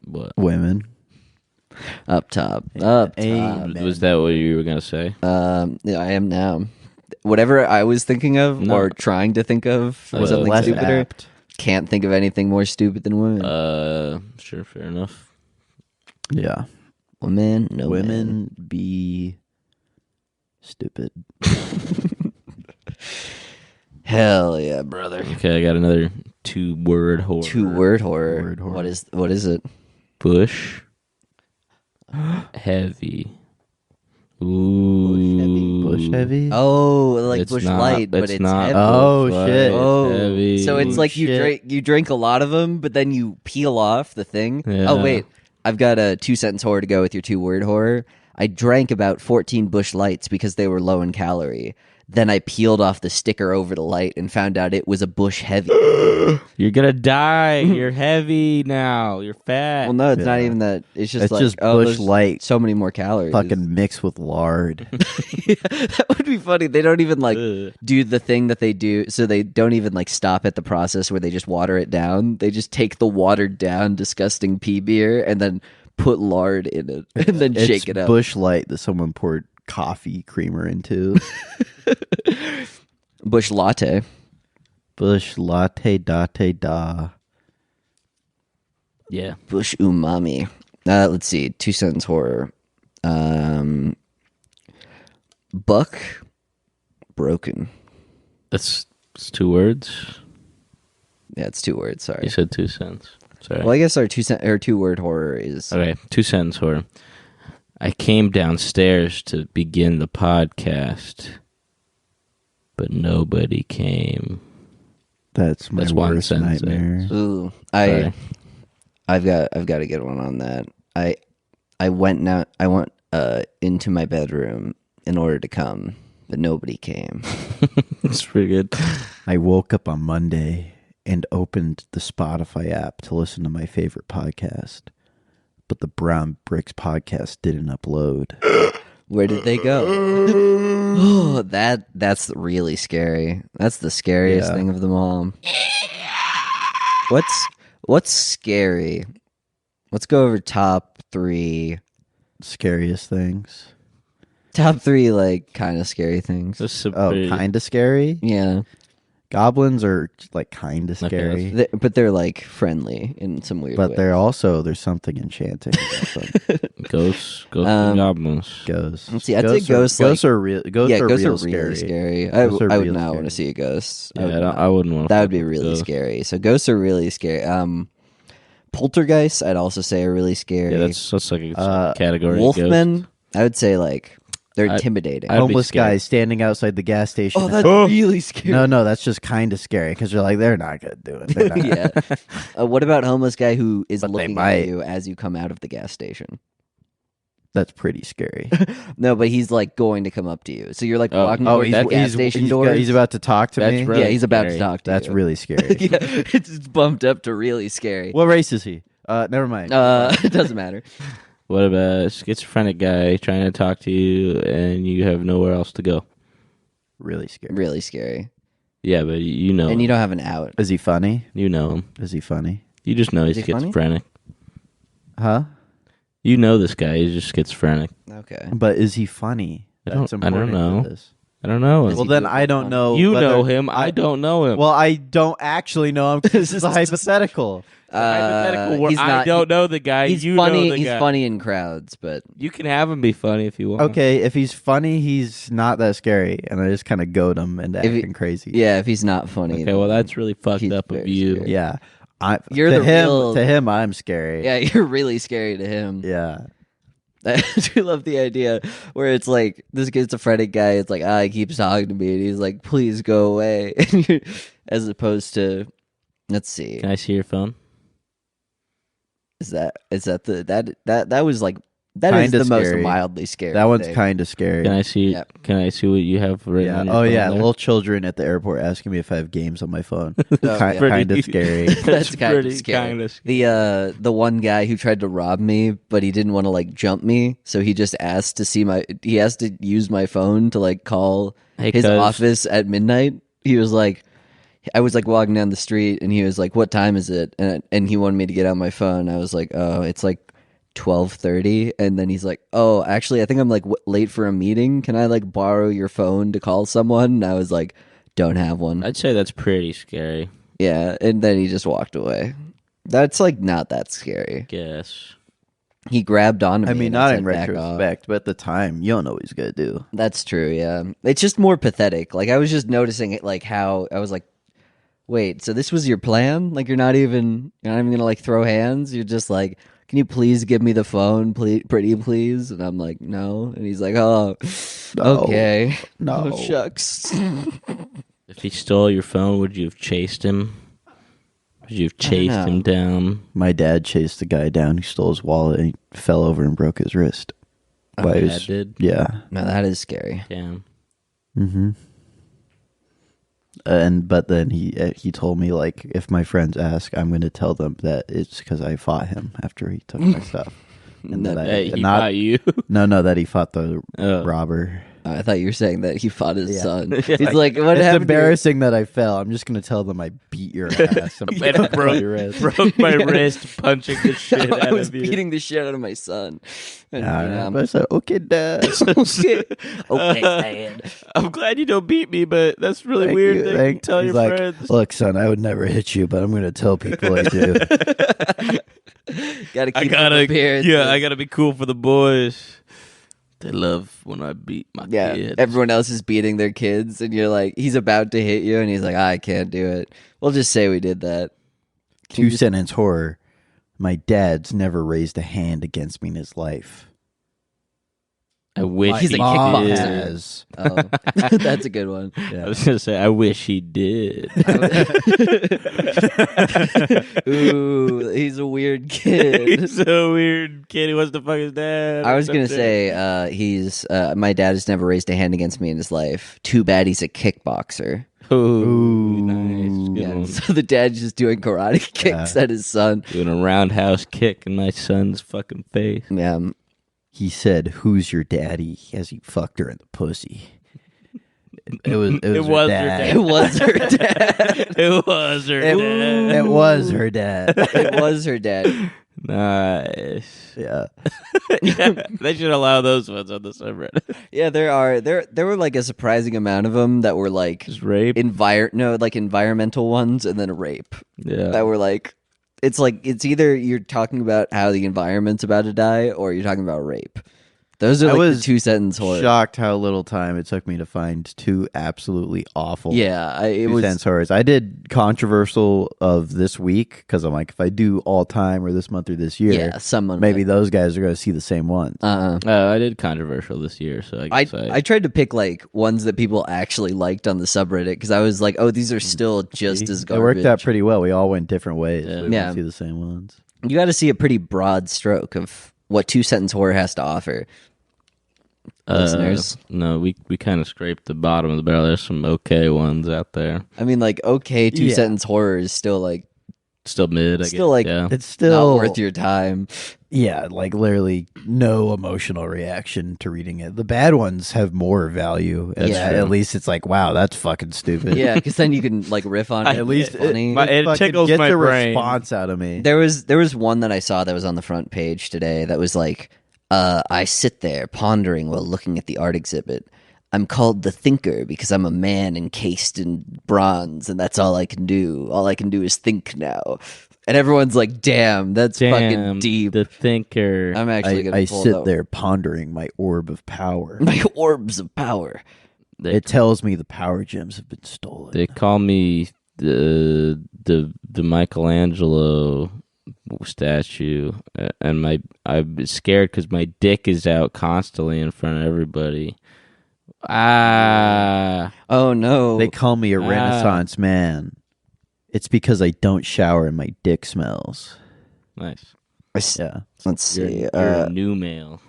What? Women. Up top. Up top. Amen. Was that what you were gonna say? Yeah, I am now. Whatever I was thinking of No. or trying to think of was something Less stupider. apt. Can't think of anything more stupid than women. Sure, fair enough. Yeah. Women, no men. Women be stupid. Hell yeah, brother. Okay, I got another 2-word horror. 2-word horror. Word horror. What is it? Bush. Heavy. Ooh. Bush heavy? Oh, like It's bush not- light, but it's it's not heavy. Oh, Bush Light, shit. it's Oh, heavy. so it's like Shit. you drink a lot of them, but then you peel off the thing. Yeah. Oh wait, I've got a 2-sentence horror to go with your 2-word horror. I drank about 14 Bush Lights because they were low in calorie. Then I peeled off the sticker over the light and found out it was a Bush Heavy. You're gonna die. You're heavy now. You're fat. Well, no, it's not Yeah. even that. It's just It's like just oh, Bush there's Light. So many more calories. Fucking mixed with lard. That would be funny. They don't even like Ugh. do the thing that they do, so they don't even like stop at the process where they just water it down. They just take the watered down, disgusting pea beer and then put lard in it and then It's shake it up. Bush Light that someone poured coffee creamer into. Bush latte. Bush latte date da. Yeah. Bush umami. Let's see. 2-sentence horror. Buck broken. It's 2 words. Yeah, it's 2 words. Sorry. You said 2 cents. Sorry. Well, I guess our 2-word horror is Okay, 2 cents horror. I came downstairs to begin the podcast, but nobody came. That's my That's one worst sentence, nightmare. Ooh, Sorry. I've got to get one on that. I went into my bedroom in order to come, but nobody came. It's pretty good. I woke up on Monday and opened the Spotify app to listen to my favorite podcast, but the Brown Bricks podcast didn't upload. Where did they go? Oh, that's really scary. That's the scariest thing of them all. What's scary? Let's go over top 3. Scariest things. Top 3, like, kind of scary things. Kind of scary? Yeah. Goblins are, like, kind of scary. But they're, like, friendly in some weird way. But there's something enchanting about them. Ghosts and goblins. Ghosts. Let's see, I'd say ghosts, ghosts are real. Ghosts are really scary. scary. I would real not scary. want to see a ghost. Yeah, I wouldn't want to. That would be really scary. So ghosts are really scary. Poltergeists, I'd also say, are really scary. Yeah, that's like a category. Wolfmen, I would say, like, they're intimidating. Homeless guys standing outside the gas station. Oh, that's really scary. No, that's just kind of scary because you're like, they're not going to do it. They're not. Yeah. What about homeless guy who is But they looking might. at you as you come out of the gas station? That's pretty scary. No, but he's like going to come up to you. So you're like walking towards the gas station he's, door. he's about to talk to me. really Yeah, he's about to scary. talk to That's you. really scary. Yeah, it's bumped up to really scary. What race is he? Never mind. It doesn't matter. What about a schizophrenic guy trying to talk to you and you have nowhere else to go? Really scary. Really scary. Yeah, but you know, And you don't have an out. Is he funny? you know him. Is he funny? You just know he's Is he funny? schizophrenic. Huh? You know this guy. He's just schizophrenic. Okay. But is he funny? I don't important know. to this. I don't know him. Is Well, he then good I or don't funny? know. You whether- know him. I don't know him. Well, I don't actually know him because this is a hypothetical. Hypothetical where he's I not- don't know the guy. He's you funny. know the He's guy. funny in crowds, but You can have him be funny if you want. Okay, if he's funny, he's not that scary, and I just kind of goad him into If he- acting crazy. yeah, if he's not funny. Okay, well that's really fucked He's up of very you. scary. Yeah. You're to the him. real- To him, I'm scary. Yeah, you're really scary to him. Yeah. I do love the idea where it's like this schizophrenic guy. It's like he keeps talking to me, and he's like, "Please go away," as opposed to, let's see, Can I see your phone? is that that was like that is Kinda the most scary. mildly scary. That one's thing. kind of scary. Can I see? Yeah. Can I see what you have written? Yeah. On your Oh phone yeah. there? Little children at the airport asking me if I have games on my phone. Oh, yeah. Kind of scary. That's kind of pretty scary. kinda scary. The one guy who tried to rob me, but he didn't want to like jump me, so he just asked to see he has to use my phone to like call Hey, his cuz. office at midnight. He was like, I was like walking down the street, and he was like, "What time is it?" And he wanted me to get on my phone. I was like, "Oh, it's like 12:30." And then he's like, "Oh, actually, I think I'm like late for a meeting. Can I like borrow your phone to call someone?" And I was like, "Don't have one." I'd say that's pretty scary. Yeah, and then he just walked away. That's like not that scary. Guess. He grabbed onto me. I mean, and not said, in "Back off." retrospect, but at the time, you don't know what he's gonna do. That's true. Yeah, it's just more pathetic. Like I was just noticing it, like how I was like, "Wait, so this was your plan? Like you're not even gonna like throw hands? You're just like, can you please give me the phone, please, pretty please?" And I'm like, "No." And he's like, "Oh, No. okay, No. oh, shucks." If he stole your phone, would you have chased him? Would you have chased know. him down? My dad chased the guy down who stole his wallet and he fell over and broke his wrist. By Dad his- did? Yeah. No, that is scary. Damn. Mm-hmm. But then he told me, like, if my friends ask, I'm going to tell them that it's because I fought him after he took my stuff. And that Hey, he fought you. No, that he fought the Oh. robber. I thought you were saying that he fought his Yeah. son. He's like, "What It's happened?" to your-" embarrassing that I fell. I'm just going to tell them I beat your ass. And And broke your wrist. broke my wrist punching the shit I out was of you. beating the shit out of my son. And, Yeah, but I said, okay, Dad. okay, Dad. I'm glad you don't beat me, but that's really Thank weird you, thing thank- to tell He's your like, friends. look, son, I would never hit you, but I'm going to tell people I do. Gotta I keep gotta, up appearances. yeah, I gotta be cool for the boys. They love when I beat my Yeah, kids. everyone else is beating their kids, and you're like, he's about to hit you, and he's like, I can't do it. We'll just say we did that. Can you just- 2-sentence horror. My dad's never raised a hand against me in his life. I wish He's he a Mom kickboxer. did. has. Oh, that's a good one. I was gonna say, I wish he did. Ooh, he's a weird kid. He's a weird kid. He wants to fuck his dad. I was gonna say, he's my dad has never raised a hand against me in his life. Too bad he's a kickboxer. Ooh, nice. Good Yeah, one. so the dad's just doing karate kicks at his son. Doing a roundhouse kick in my son's fucking face. Yeah, He said, "Who's your daddy?" as he fucked her in the pussy. It was her was her dad. it was her dad. It was her dad. It was her dad. It was her dad. Nice. Yeah. Yeah, they should allow those ones on the subreddit. Yeah, there were like a surprising amount of them that were like Just rape. environmental ones, and then rape Yeah. that were like, it's either you're talking about how the environment's about to die, or you're talking about rape. Those are I like was the 2 sentence horror. Shocked how little time it took me to find 2 absolutely awful. Yeah, it 2 was. cents horrors. I did controversial of this week because I'm like, if I do all time or this month or this year, Yeah, someone maybe those guys are going to see the same ones. I did controversial this year, so I guess I tried to pick like ones that people actually liked on the subreddit, because I was like, oh, these are still just as It garbage. worked out pretty well. We all went different ways. Yeah. We didn't Yeah. see the same ones. You got to see a pretty broad stroke of what 2 sentence horror has to offer. Listeners, No, we kind of scraped the bottom of the barrel. There's some okay ones out there. I mean, like, okay, 2 Yeah. sentence horror is still like Still mid, I Still, guess. like, yeah. It's still not worth your time. Yeah, like literally no emotional reaction to reading it. The bad ones have more value. And Yeah. at least it's like, wow, that's fucking stupid. Yeah, because then you can like riff on it. At least It's funny. it fucking tickles gets my a brain. response out of me. There was one that I saw that was on the front page today that was like, I sit there pondering while looking at the art exhibit. I'm called the Thinker because I'm a man encased in bronze, and that's all I can do. All I can do is think now. And everyone's like, damn, that's fucking deep. The Thinker. I'm actually going I to pull sit that- there pondering my orb of power. My orbs of power. It tells me the power gems have been stolen. They call me the Michelangelo statue, and I'm scared because my dick is out constantly in front of everybody. Oh, no. They call me a Renaissance man. It's because I don't shower and my dick smells. Nice. Yeah. Let's You're, see. you're a new male.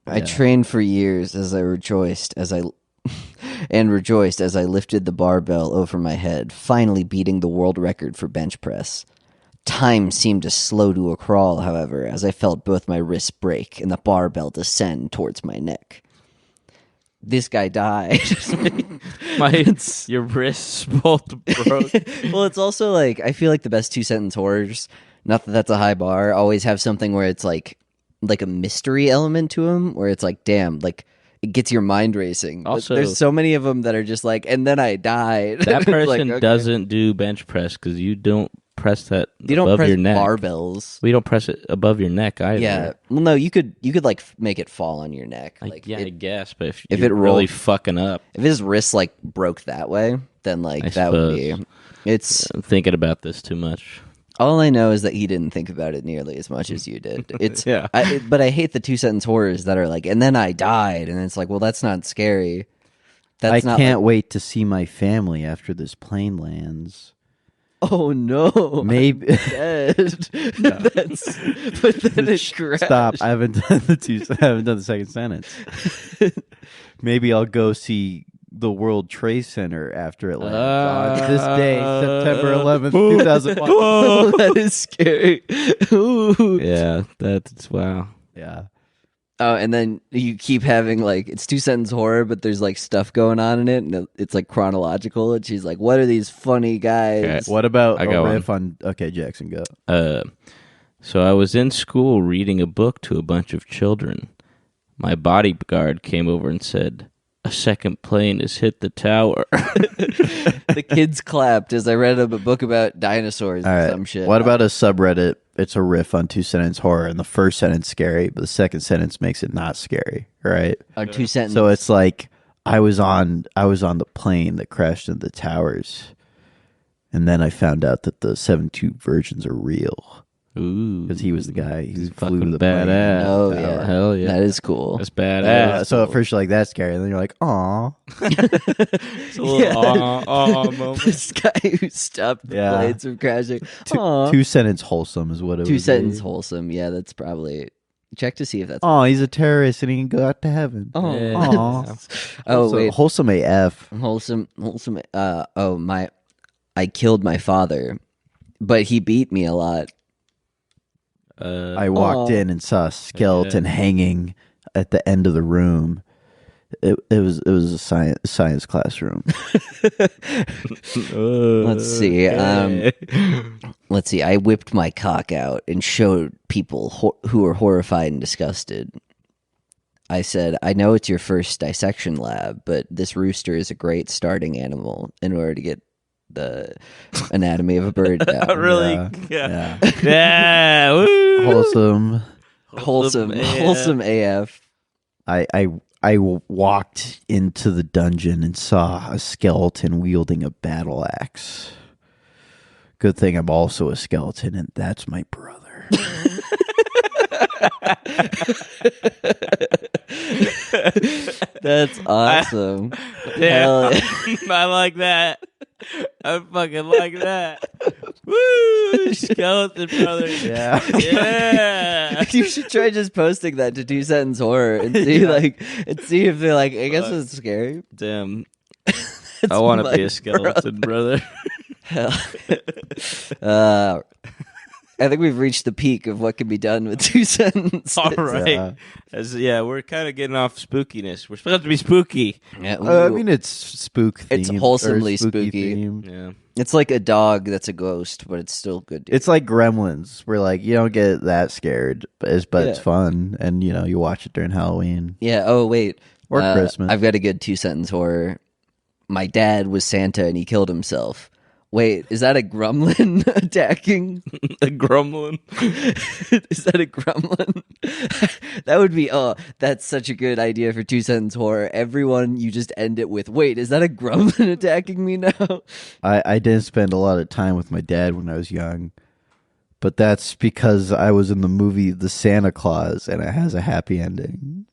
I trained for years as I rejoiced as I lifted the barbell over my head, finally beating the world record for bench press. Time seemed to slow to a crawl, however, as I felt both my wrists break and the barbell descend towards my neck. This guy died. Your wrists both broke. Well, it's also like, I feel like the best 2 sentence horrors, not that that's a high bar, always have something where it's like a mystery element to them, where it's like, damn, like it gets your mind racing. But Also- there's so many of them that are just like, and then I died. That It's like, person okay. doesn't do bench press because you don't press that You don't above press your neck. barbells. We don't press it above your neck either. Yeah. Well, no, you could like make it fall on your neck. Like I it- guess, but if if you're it really rolled- fucking up, if his wrist like broke that way, then like I that would be. suppose. It's I'm thinking about this too much. all I know is that he didn't think about it nearly as much as you did. It's Yeah. but I hate the 2 sentence horrors that are like, and then I died, and it's like, well, that's not scary. That's I not can't like, wait to see my family after this plane lands. oh no, Maybe dead. That's but then it crashed. Stop. I haven't done the second sentence. Maybe I'll go see the World Trade Center after it lands on this day, September 11th, 2001. Oh, that is scary. Ooh. Yeah, that's wow. Yeah. Oh, and then you keep having like, it's 2 sentence horror, but there's like stuff going on in it, and it's like chronological. And she's like, "What are these funny guys?" Okay. What about I a got riff on? Okay, Jackson, go. So I was in school reading a book to a bunch of children. My bodyguard came over and said, "A second plane has hit the tower." The kids clapped as I read a book about dinosaurs All and right. some shit. What about a subreddit? It's a riff on 2 sentence horror, and the first sentence scary, but the second sentence makes it not scary. Right. our 2 sentence? So it's like I was on the plane that crashed into the towers, and then I found out that the 72 virgins are real Ooh, because he was the guy who flew fucking the plane. badass. Oh tower. yeah, Hell yeah. that is cool. That's badass. Yeah, so at first you're like, that's scary, and then you're like, aw. It's a little Yeah. moment. This guy who stopped the Yeah. planes from crashing. Aw. 2 sentence wholesome is what it was. 2 sentence wholesome. Yeah, that's probably. Check to see if that's. Oh, he's a terrorist and he can go out to heaven. Oh, Yeah. Aw. oh wait, Wholesome AF. wholesome. I killed my father, but he beat me a lot. I walked Aw. in and saw a skeleton hanging at the end of the room. It was a science classroom. Let's see. Let's see. I whipped my cock out and showed people who were horrified and disgusted. I said, I know it's your first dissection lab, but this rooster is a great starting animal in order to get the anatomy of a bird down. Really? Yeah. Yeah. Woo. Wholesome AF. I walked into the dungeon and saw a skeleton wielding a battle axe. Good thing I'm also a skeleton, and that's my brother. That's awesome. Yeah. Hell yeah. I like that. I fucking like that. Woo! Skeleton brothers. Yeah. Yeah. You should try just posting that to 2 Sentence Horror and see see if they're like, I guess it's scary. Damn. I want to be my a skeleton brother. Hell. I think we've reached the peak of what can be done with 2 sentences. All right. We're kind of getting off spookiness. We're supposed to be spooky. Yeah, I mean, it's spook themed. It's wholesomely or spooky. themed. Yeah. it's like a dog that's a ghost, but it's still good. It's like Gremlins, where like you don't get that scared, but it's Yeah. fun, and you watch it during Halloween Yeah. Oh wait. or Christmas. I've got a good 2 sentence horror. My dad was Santa and he killed himself. Wait, is that a gremlin attacking? A gremlin. Is that a gremlin? That would be, that's such a good idea for 2 sentence horror. Everyone, you just end it with, wait, is that a gremlin attacking me now? I didn't spend a lot of time with my dad when I was young, but that's because I was in the movie The Santa Claus, and it has a happy ending.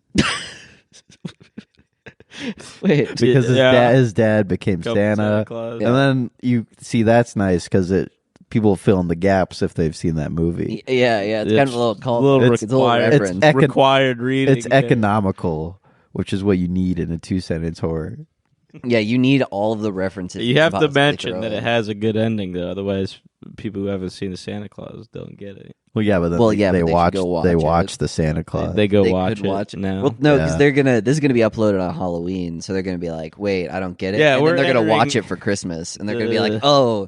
Wait, Because his dad became Become Santa, Santa Claus. and then you see that's nice because people fill in the gaps if they've seen that movie. yeah, it's kind of a little cult. It's It's a little required. reference. It's required reading. It's economical, which is what you need in a 2 sentence horror. Yeah, you need all of the references. You have to possibly mention throw that it in. has a good ending, though. Otherwise, people who haven't seen the Santa Claus don't get it. Well, yeah, but then Well, they, yeah, they but they should watch go watch they it. watch the Santa Claus. They go They watch could it watch now. Well, no, because Yeah. this is gonna be uploaded on Halloween, so they're gonna be like, "Wait, I don't get it." Yeah, and we're then they're gonna watch entering- it for Christmas, and they're gonna be like, "Oh,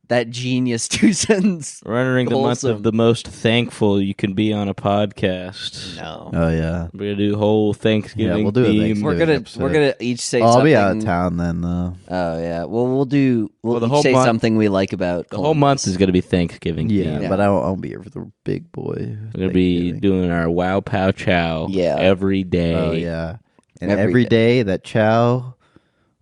that genius 2 sentence." We're entering the month Wholesome. of the most thankful you can be on a podcast. No, Oh yeah. We're gonna do whole Thanksgiving Yeah, we'll do a theme. Thanksgiving we're gonna each say. I'll something. be out of town then, though. Oh yeah. Well, we'll each the whole say month- something we like about The whole month is gonna be Thanksgiving. Yeah, theme. but I won't be here for the big boy. We're gonna be Thanksgiving. doing our wow pow chow. Yeah. every day. Oh yeah, and Every every day that chow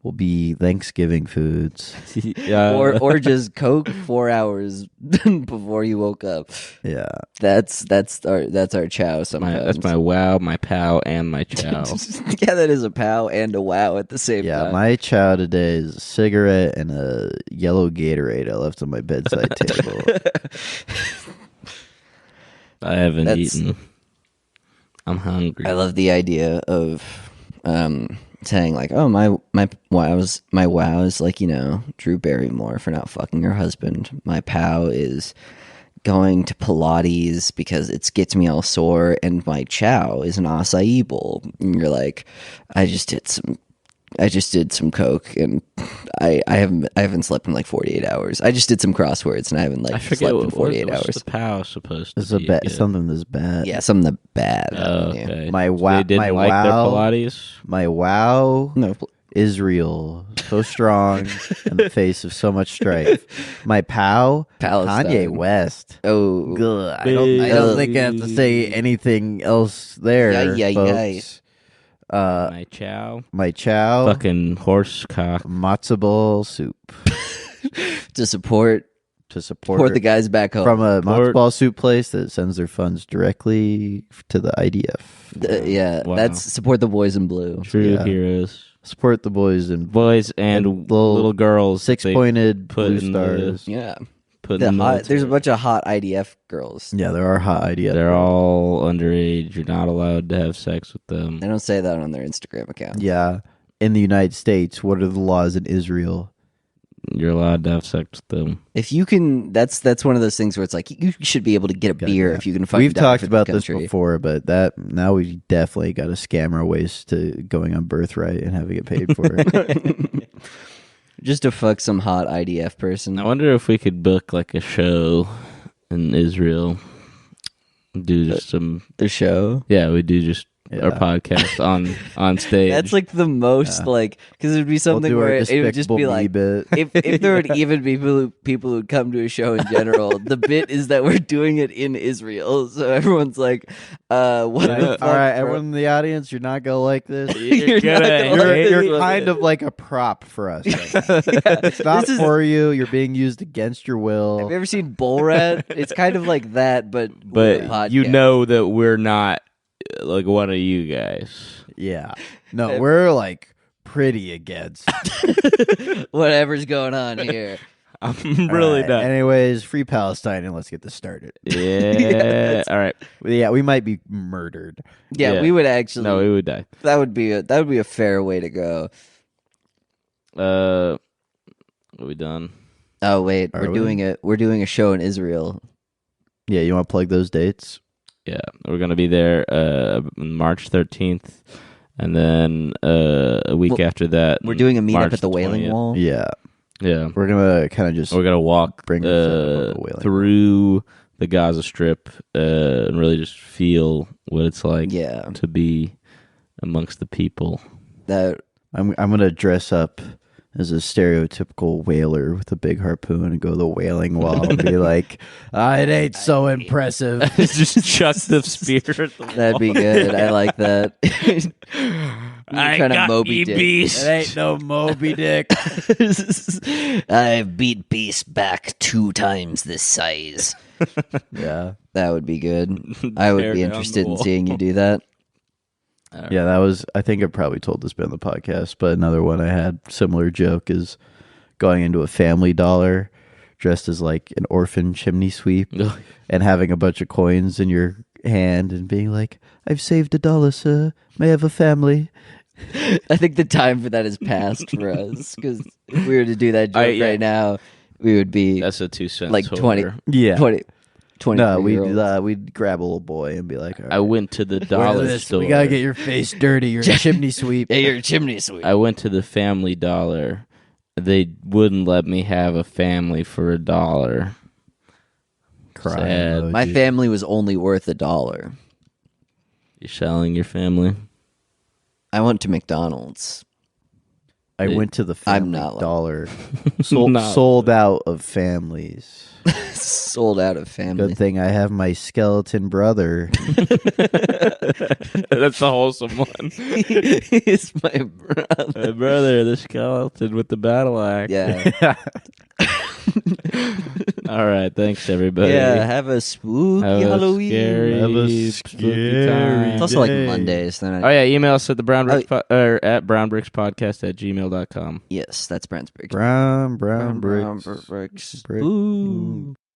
will be Thanksgiving foods. or just Coke 4 hours before you woke up. Yeah, That's our chow. Sometimes that's my wow, my pow, and my chow. Yeah, that is a pow and a wow at the same yeah. time. My chow today is a cigarette and a yellow Gatorade I left on my bedside table. I haven't That's- eaten. I'm hungry. I love the idea of saying like, "Oh, my wow is like, Drew Barrymore for not fucking her husband. My pow is going to Pilates because it gets me all sore, and my chow is an acai bowl." And you're like, I just did some coke, and I haven't slept in like 48 hours. I just did some crosswords, and I haven't I like forget slept what in 48 what's hours. the pow supposed to It's a be. bad something that's bad. Yeah, something bad. Oh, Yeah. okay. My So wow- they didn't my like their wow- Pilates. My wow No, Israel, so strong in the face of so much strife. My pow Palestine. Kanye West. oh, Good. I don't think I have to say anything else there, Yay, yay, folks. My chow. My chow, Fucking horse cock. matzo ball soup to support to support the guys back home. from a Support- matzo ball soup place that sends their funds directly to the IDF. Yeah, Wow. that's support the boys in blue. True Yeah. heroes. Support the boys and Boys and And little little girls. they six-pointed put blue in the- stars. Yeah, put in the military. There's a bunch of hot IDF girls. Yeah, there are hot ideas. They're all underage. You're not allowed to have sex with them. They don't say that on their Instagram account. Yeah. In the United States, what are the laws in Israel? You're allowed to have sex with them. If you can, that's one of those things where it's like you should be able to get a beer if you can find. We've talked about this before, but now we definitely got to scam our ways to going on Birthright and having it paid for. Just to fuck some hot IDF person. I wonder if we could book like a show in Israel. Do just the show. Yeah, we do just our podcast on stage. That's like the most like because it would be something where it would just be like if there would even be people who'd come to a show in general. The bit is that we're doing it in Israel, so everyone's like, "What the fuck, all right, bro?" everyone in the audience, you're not gonna like this. You're kind of like a prop for us. It's not for you. You're being used against your will. Have you ever seen Bull Rat? It's kind of like that, but you know that we're not like one of you guys. Yeah. No, we're like pretty against whatever's going on here. I'm really done. Anyways, free Palestine and let's get this started. Yeah. All right. Yeah, we might be murdered. Yeah, we would actually. No, we would die. That would be a fair way to go. Are we done? Oh wait, we're doing a show in Israel. Yeah, you want to plug those dates? Yeah, we're gonna be there March 13th, and then a week after that, we're doing a meetup March at the Wailing 20th. Wall. Yeah, yeah. We're gonna kind of just we're gonna walk through the Gaza Strip and really just feel what it's like to be amongst the people. That I'm gonna dress up as a stereotypical whaler with a big harpoon and go to the Wailing Wall and be like, it ain't so impressive. Just chuck the spear at the wall. That'd be good. I like that. I got Moby Dick. Beast. It ain't no Moby Dick. I've beat Beast back 2 times this size. Yeah. That would be good. I would be interested in seeing you do that. Right. Yeah, that was, I think I probably told this bit on the podcast, but another one I had, similar joke, is going into a Family Dollar dressed as like an orphan chimney sweep and having a bunch of coins in your hand and being like, I've saved $1, sir. May I have a family? I think the time for that is past for us, because if we were to do that joke right now, we would be... That's a 2 cents like 20. holder. Yeah. 20 no, we'd grab a little boy and be like, all right, I went to the dollar store. We gotta get your face dirty. You're a chimney sweep. Yeah, you're a chimney sweep. I went to the Family Dollar. They wouldn't let me have a family for $1. Sad. My family was only worth $1. You're selling your family? I went to McDonald's. I went to the Family not Dollar. Sold out of families. Sold out of families. Good thing I have my skeleton brother. That's the wholesome one. He's my brother. My brother, the skeleton with the battle axe. Yeah. All right, thanks everybody. Yeah, have a spooky Halloween. Spooky time. It's also like Mondays. Oh yeah, email us at the at brownbrickspodcast@gmail.com. Yes, that's Brown's Bricks. Brown bricks. Bricks. Brick. Ooh.